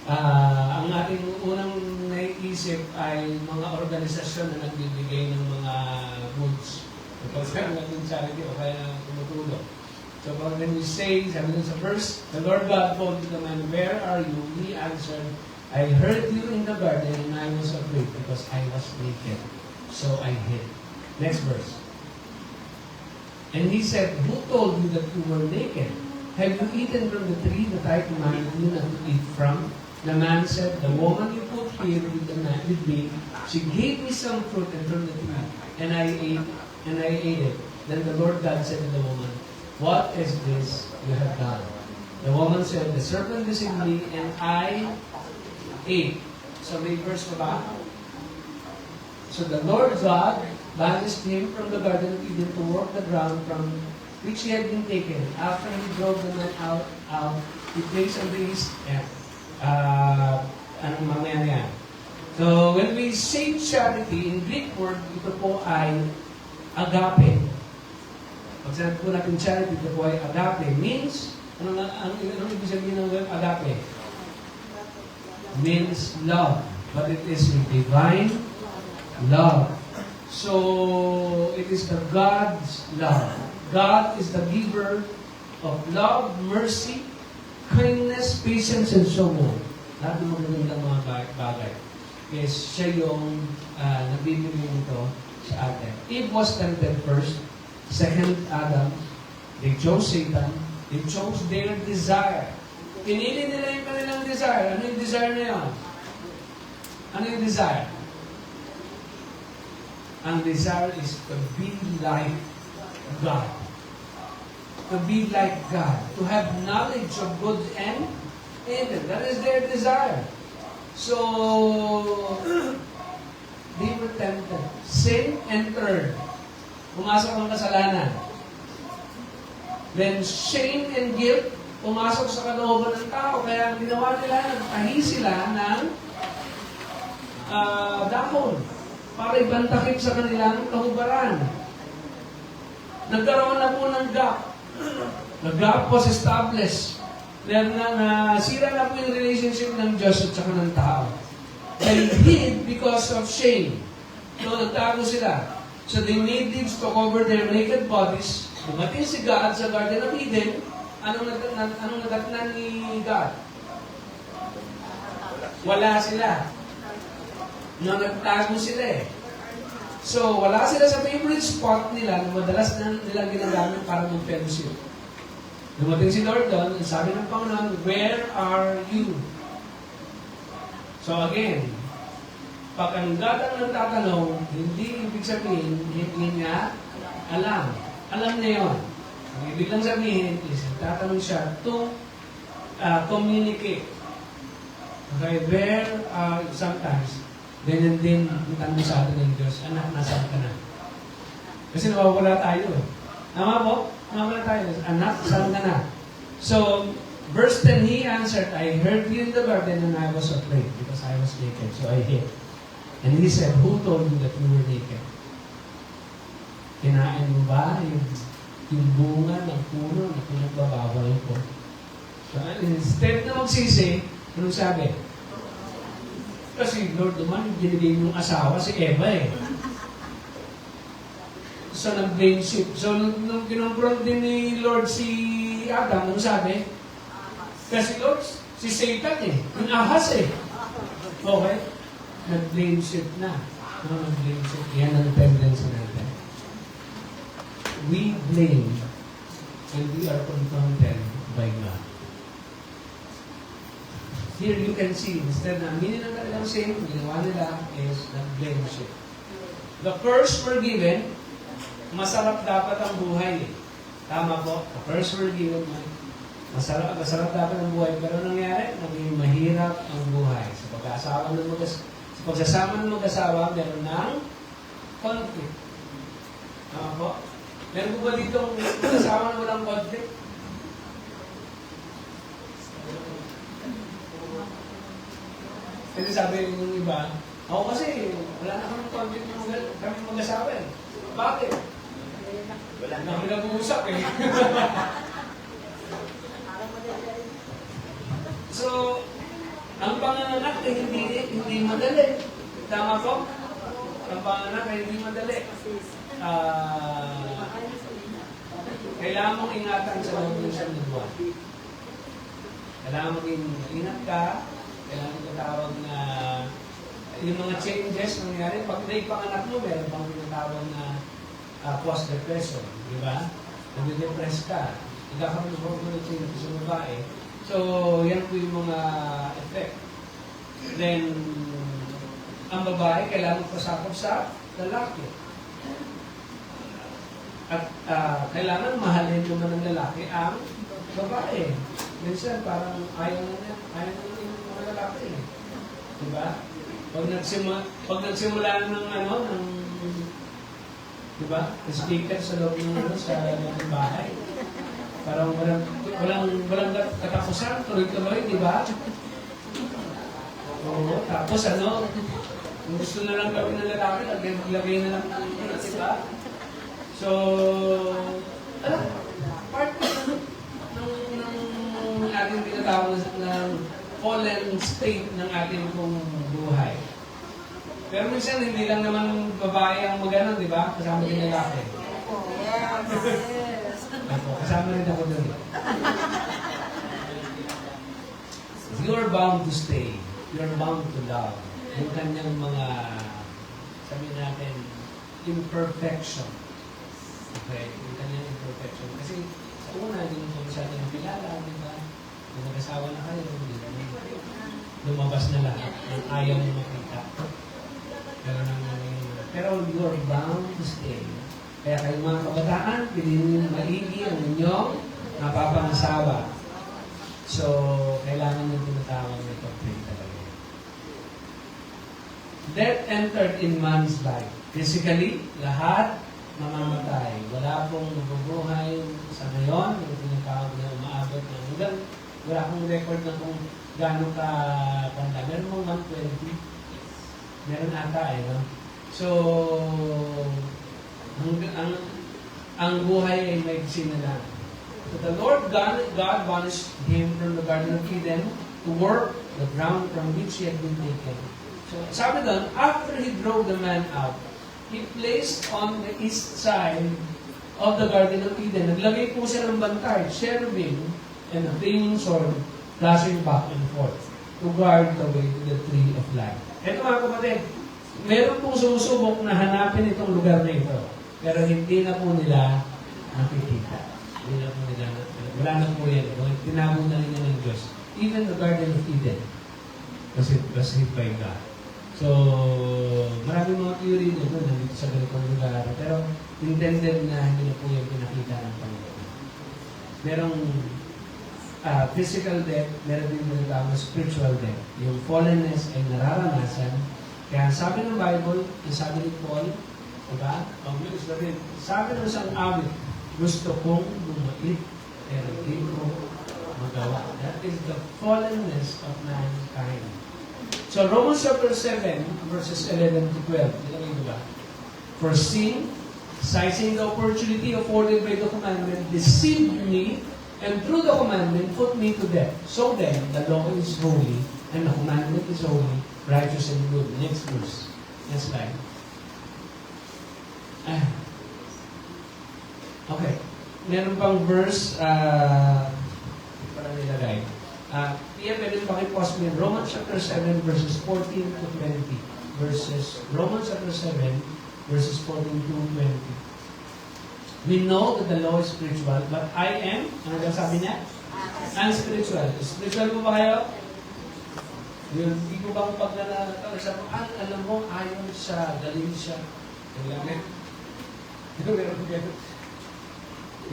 ang ating unang naiisip ay mga organisasyon na nagbibigay ng mga goods. Pag sinabi natin charity, o kaya tumutulong. So when we say, sabi dun sa verse, the Lord God called to the man, "Where are you?" He answered, "I heard you in the garden and I was afraid because I was naked. So I hid." Next verse. And he said, "Who told you that you were naked? Have you eaten from the tree that I commanded you not to eat from?" The man said, "The woman you put here with me, she gave me some fruit and from the tree, and I ate it." Then the Lord God said to the woman, "What is this you have done?" The woman said, "The serpent deceived me, and I ate." So may verse pa ba? So the Lord God banished him from the Garden of Eden to work the ground from which he had been taken. After he drove the man out, he placed on the east end. Anong mamaya na yan? So when we say charity, in Greek word, ito po ay agape. Pag sinabi po natin charity, ito po ay agape. Means, anong ibig sabihin ng word agape? Means love. But it is a divine love. So, it is the God's love. God is the giver of love, mercy, kindness, patience, and so on. Lahat ng magagandang mga bagay. Yes, siya yung nagbibigay nito sa atin. Eve was tempted first. Second, Adam. They chose Satan. They chose their desire. Pinili nila yung kanilang desire. Ano yung desire na yun? Ano yung desire? Ang desire is to be like God. To be like God. To have knowledge of good and evil. That is their desire. So, they were tempted. Sin entered. Pumasok ang kasalanan. Then, shame and guilt pumasok sa kalooban ng tao. Kaya ang ginawa nila, nagtahi sila ng dahon para ibantakip sa kanilang kahubaran. Nagkaroon na po ng gap. The gap was established. Sira na po yung relationship ng Diyos at saka ng tao. They hid because of shame. So, nagtago sila. So, they made leaves to cover their naked bodies. Dumating si God sa Garden of Eden. Anong nagatnan ni God? Wala sila. Nagtago sila eh. So, wala sila sa favorite spot nila na madalas na nila ginagamit para mag-fellowship. Dumating si Lord doon, and sabi ng Panginoon, "Where are you?" So again, pag ang God ang nagtatanong, hindi ibig sabihin, hindi niya alam. Alam na yun. Ang ibig lang sabihin is, nagtatanong siya to communicate. Okay, where are sometimes, ganyan din ang tanong sa atin ng Diyos, "Anak, nasaan ka na?" Kasi nawawala tayo. Tama po? Nawawala tayo. "Anak, saan ka na?" So, verse 10, he answered, "I heard you in the garden and I was afraid because I was naked, so I hid." And he said, "Who told you that you were naked?" Kinain mo ba yung bunga ng puno na pinagbabawal ko? So, instead na magsisi, anong sabi? Kasi Lord naman, binigay mong asawa si Eva eh. So, nag-blame shift. So, nung kinonfront din ni Lord si Adam, anong sabi? Kasi Lord, si Satan eh. Yung ahas eh. Okay? Nag-blame shift na. No, nag-blame shift. Yan ang tendency natin. We blame and we are confronted by God. Here you can see, instead na aminin ang kanilang sin, ginawa nila is nag-blame shift. The first were given, masarap dapat ang buhay. Tama po. The first were given, masarap dapat ang buhay. Pero nangyari, naging mahirap ang buhay. Sa pagsasama ng mag-asawa, meron ng conflict. Tama po. Meron po ba dito ang mag-asawa na walang conflict? Kasi sabi ng iba, ako kasi, wala na kami conflict ng kami mag-asawa eh. Bakit? Wala na kami nag-uusap eh. So, ang panganganak ay hindi madali. Tama po? Ang panganganak ay hindi madali. Kailangan mong ingatan sa loob ng isang buwan. Kailangan mong ingat ka. Kailangan mong tatawag na yung mga changes na nangyari. Pag naipanganak mo, meron pang tinatawag na post-depression. Di ba? Nag-depress ka. Nagkakaroon ng hormonal changes sa babae. So, yan po yung mga effect. Then, ang babae kailangan pasakop sa lalaki. At kailangan mahalin naman ng lalaki ang babae. Minsan, parang ayaw na yung mga lalaki. Diba? Pag nagsimula ng diba? Speaker sa loob ng sa bahay. Parang walang katapusan, tuloy-tuloy, di ba? Oo, tapos kung gusto na lang gawin ng lalaki, lagay na lang di ba? So, part ng ating tinatawag ng fallen state ng ating pong buhay. Pero minsan, hindi lang naman babae ang magano, di ba? Kasama din lalaki. Ako, kasama rin ako doon. You are bound to stay. You are bound to love. Yung kanyang mga, sabihin natin, imperfection. Okay? Yung kanyang imperfection. Kasi sa una, hindi mo masyado ng kilala, di ba? Kung nag-asawa na kayo, hindi lumabas na lahat. Yung ayaw mo makita. Pero you are bound to stay. Kaya kayong mga kabataan, piliin yung maigi ang inyong napapangasawa. So, kailangan yung tinatawag na ito talaga. Death entered in man's life. Physically, lahat mamamatay. Wala pong mabubuhay sa ngayon, yung tinatawag na umaabot na hanggang wala akong record na kung gano'ng ka-tanda. Meron mong 120. Meron ata no? So, ang buhay ay may na lang. So the Lord God banished him from the Garden of Eden to work the ground from which he had been taken. So sabi doon, after he drove the man out, he placed on the east side of the Garden of Eden. Naglagay po siya ng bantay, cherubim, and a flaming sword flashing back and forth to guard the way to the tree of life. Ito mga kapatid, meron pong sumusubok na hanapin itong lugar na ito. Pero hindi na po nila nakikita. Hindi na po nila wala na po yan. Tinago na rin ng Diyos. Even the Garden of Eden was hid by God. So, maraming mga theory na doon nandito sa ganitong lugar. Pero intended na hindi na po yung pinakita ng Panginoon. Merong physical death, meron din tinatawag spiritual death. Yung fallenness ay nararanasan. Kaya sabi ng Bible, sabi ni Paul, diba? Sabi ng isang awit, gusto kong bumait, pero hindi ko magawa. That is the fallenness of mankind. So Romans chapter 7, verses 11 to 12. Diba? For sin, seizing the opportunity afforded by the commandment, deceived me, and through the commandment, put me to death. So then, the law is holy, and the commandment is holy, righteous and good. Next verse. Next slide. Okay. Meron pang verse para nilagay. Pia, pwede ba kayo pause mo yun? Romans chapter 7 verses 14 to 20. Romans chapter 7 verses 14 to 20. We know that the law is spiritual, but I am, ano daw sabi niya? Unspiritual. Spiritual po ba kayo? Hindi ko bang pag alam mo, ayon sa Galatia.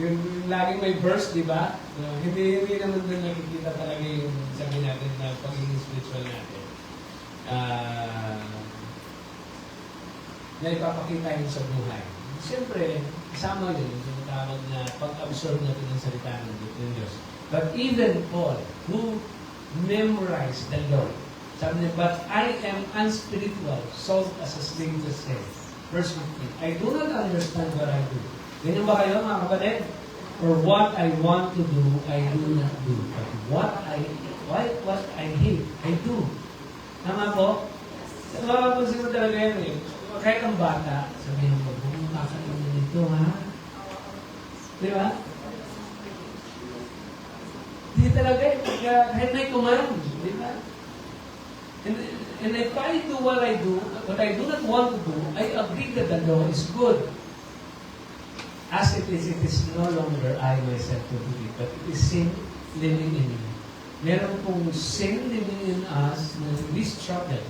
Yung laging may verse, di ba? Hindi naman doon nakikita talaga yung sabi natin na pagiging spiritual natin. Na ipapakita yun sa buhay. Siyempre, kasama yun, yung tinatawag na pag-absorb natin ng salita ng Diyos. But even Paul, who memorized the law, sabi niya, but I am unspiritual, sold as a slave to sin. Verse 15, I do not understand what I do. Ganyan ba kayo, mga kapatid? For what I want to do, I do not do. But what I what I hate, I do. Tama po? Mapapansin mo talaga yan eh. Kahit ang bata, sabihin mo, kung makakainin nito, ha? Di ba? Hindi talaga eh. Kahit may command, di ba? And if I do what I do not want to do, I agree that the law is good. As it is no longer I myself who do it, but it is sin living in me. Meron pong sin living in us na we struggle.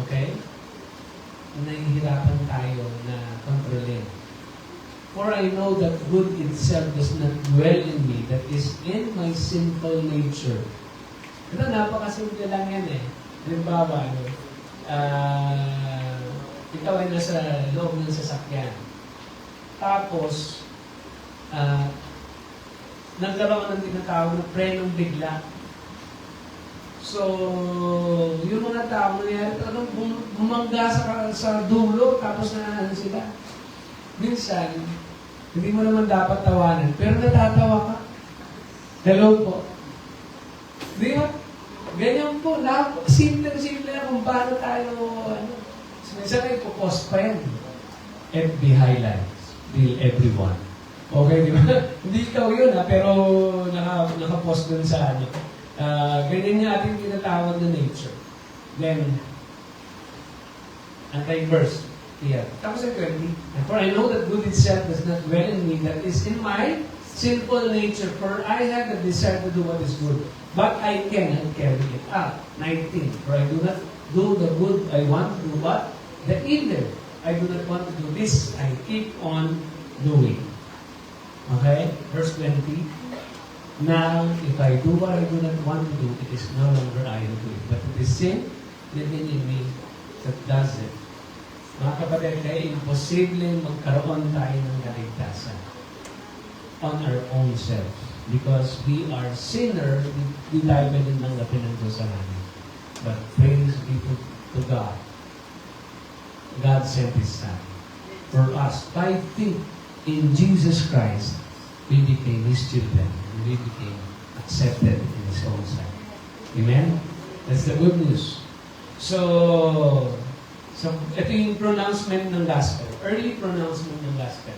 Okay? Nahihirapan tayo na kontrolin. For I know that good itself does not dwell in me, that is in my sinful nature. Ito, napakasimple lang yan eh. Halimbawa, ikaw ay nasa loob ng sasakyan. Tapos, nagkaroon ng tinatawag na prenong bigla. So, yung mga tao nangyari, talagang bumangga sa dulo, tapos na sila. Minsan, hindi mo naman dapat tawanan, pero natatawa ka. Hello po. Di ba? Ganyan po, simple na kung paano tayo, minsan ay post pa yan. FB highlights, bill everyone. Okay, di ba? Hindi ikaw yun pero naka-post dun sa ganyan yung ating tinatawag na nature. Then, anti-verse. Yeah. Tapos ang 20. And for I know that good itself does not dwell in me, that is in my sinful nature, for I have the desire to do what is good, but I cannot carry it out. 19. For I do not do the good I want to do, but the evil I do not want to do, this I keep on doing. Okay? Verse 20. Now, if I do what I do not want to do, it is no longer I who do it, but it is sin living in me that does it. Mga kapatid, kaya imposible magkaroon tayo ng kaligtasan on our own self. Because we are sinner, di tayo pwedeng nanggapin ng Diyos sa namin. But praise be to God. God sent His Son for us. By faith in Jesus Christ, we became His children. We became accepted in His own sight. Amen? That's the good news. So ito yung pronouncement ng gospel. Early pronouncement ng gospel.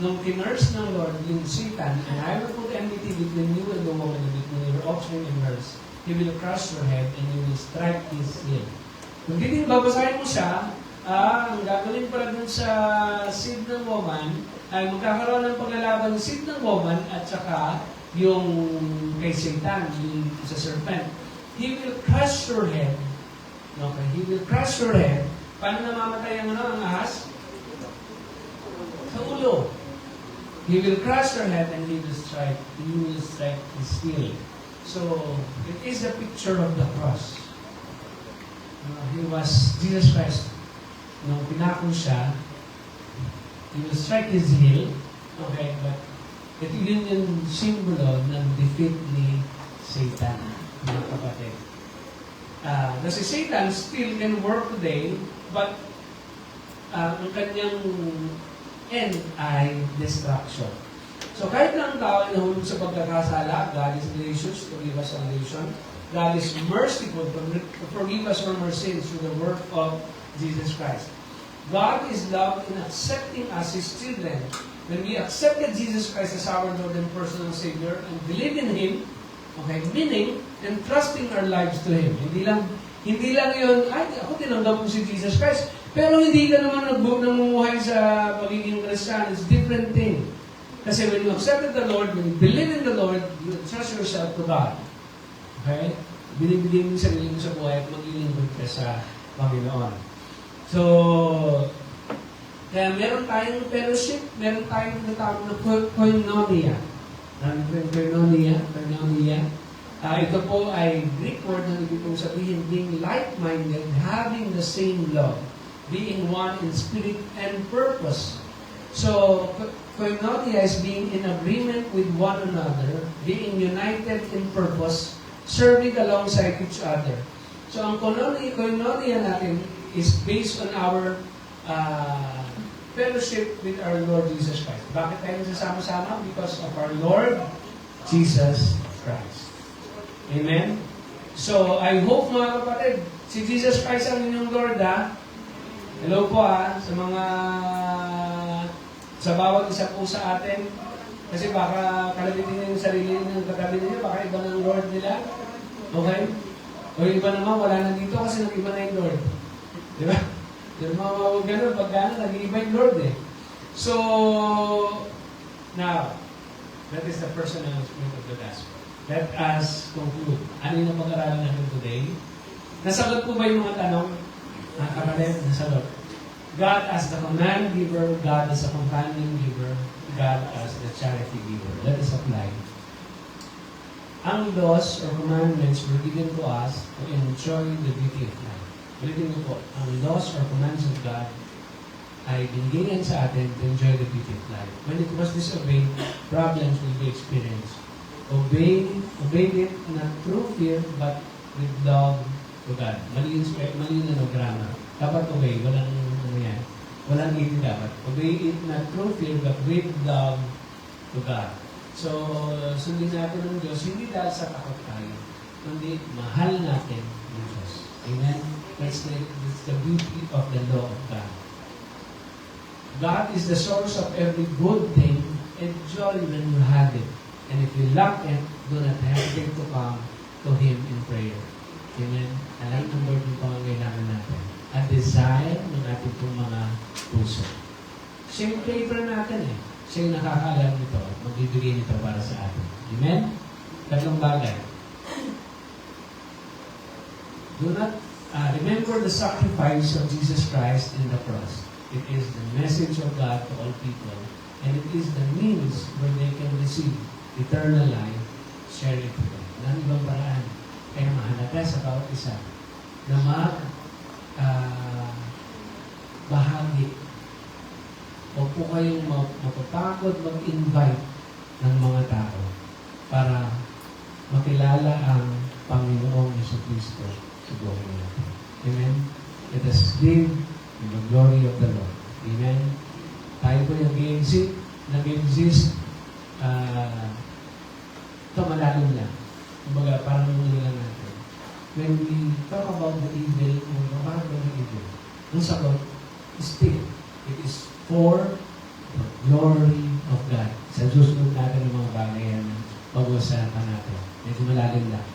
Nung kinurse ng Lord yung Satan, and I will put enmity between you and the woman, and between your offspring and hers. He will crush your head, and you will strike his heel. Kung hindi babasahin mo siya, ang gagawin pala dun sa seed ng woman, ay magkakaroon ng paglalaban ng seed ng woman at saka yung kay Satan, yung sa serpent. He will crush your head. Okay, he will crush your head. Paano namamatay ang ahas? Sa ulo. He will crush your head and he will strike his heel. So, it is a picture of the cross. Jesus Christ, nung pinako siya, he will strike his heel. Okay, but ito yun yung simbolo ng defeat ni Satan, mga kapatid. Kasi Satan still can work today, but ang kanyang end ay destruction. So kahit na ang tao ay nahulog sa pagkakasala, God is gracious to give us salvation. God is merciful to forgive us from our sins through the work of Jesus Christ. God is love in accepting us His children. When we accepted Jesus Christ as our Lord and personal Savior and believe in Him, okay, meaning entrusting our lives to Him. Hindi lang yun, ako tinanggap mo si Jesus Christ, pero hindi ka naman namumuhay sa pagiging Christian. It's a different thing. Kasi when you accepted the Lord, when you believe in the Lord, you entrust yourself to God. Okay? Binibigay mo yung sarili mo sa buhay at maglilingkod ka sa Panginoon. So, kaya meron tayong fellowship, meron tayong natawag na koinonia. Koinonia. Ito po ay Greek word na ibig kong sabihin, being like-minded, having the same love, being one in spirit and purpose. So, koinonia is being in agreement with one another, being united in purpose, serving alongside each other. So, ang koinonia natin is based on our fellowship with our Lord Jesus Christ. Bakit tayo nasasama-sama? Because of our Lord Jesus Christ. Amen? So, I hope mga kapatid, si Jesus Christ ang inyong Lord, ha? Hello po, ha? Sa bawat isa po sa atin. Kasi baka kalamitin yung sarili ng katabi nila, baka iba ng Lord nila. Okay? O yung iba naman, wala na dito kasi nag-iba na yung Lord. Di ba? Yung mga ganun, pagka nag-iba yung Lord eh. So, now, that is the first announcement of the gospel. Let us conclude. Ano yung pag-aralan natin today? Nasagot po ba yung mga tanong? Kapatid, nasagot. God as the command giver, God as a companion giver, God as the charity giver. Let us apply. Ang laws or commandments were given to us to enjoy the beauty of life. Ulitin ko po, ang laws or commands of God ay binigyan sa atin to enjoy the beauty of life. When it was disobeyed, problems will be experienced. Obey it not through fear, but with love to God. Mali yung grammar. Dapat obey, walang yan. Walang iti dapat. Obey it not through fear, but with love to God. So, sundin natin ng Diyos, hindi dahil sa takot tayo, kundi mahal natin ng Diyos. Amen? That's the beauty of the law of God. God is the source of every good thing. Enjoy when you have it. And if you lack it, do not hesitate to come to Him in prayer. Amen? Alam ng Lord yung pangangailangan natin. At desire ng ating pong mga puso. Siya yung favor natin eh. Siya yung nakakaalam nito at magbibigay nito para sa atin. Amen? Tatlong bagay. Do not remember the sacrifice of Jesus Christ in the cross. It is the message of God to all people. And it is the means where they can receive eternal life. Share it with them. Walang ibang paraan. Kaya mahalaga sa bawat isa na bahagi. Huwag po kayong mapapagod mag-invite ng mga tao para makilala ang Panginoong Jesucristo sa buhay natin. Amen? Let us live in the glory of the Lord. Amen? Tayo po yung nag-exist ito malalim lang. Kumbaga, parang nung lang natin. When we talk about the evil, bakit ba the evil? Ang sagot, still, it is for the glory of God. Sa susunod natin ng mga bagay na pag-usapan natin. Medyo malalim lang.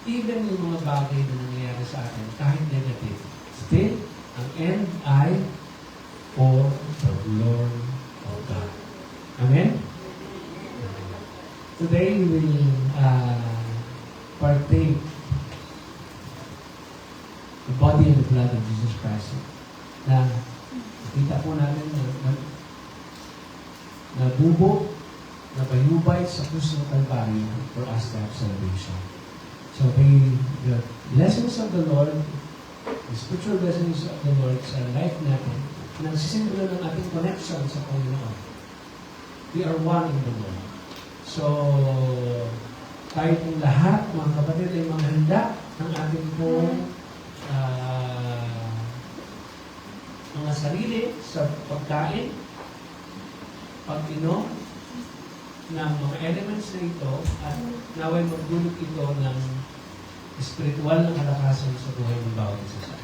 Even yung mga bagay na nangyayari sa atin, kahit negative, still, ang end ay for the glory of God. Amen? Today, we will partake the body and the blood of Jesus Christ. Na kita po natin na bubo, na bayubay sa krus ng Kalbaryo for us to have salvation. So, the blessings of the Lord, the spiritual blessings of the Lord sa life natin, nagsisimbolo ng ating connection sa Panginoon. We are one in the Lord. So, tayo pong lahat, mga kapatid, ay manghanda ng ating pong mga sarili sa pagkain, pag-inom ng mga elements na ito at naway magdulot ito ng spiritual na kalakasan sa buhay ng bawat isa sa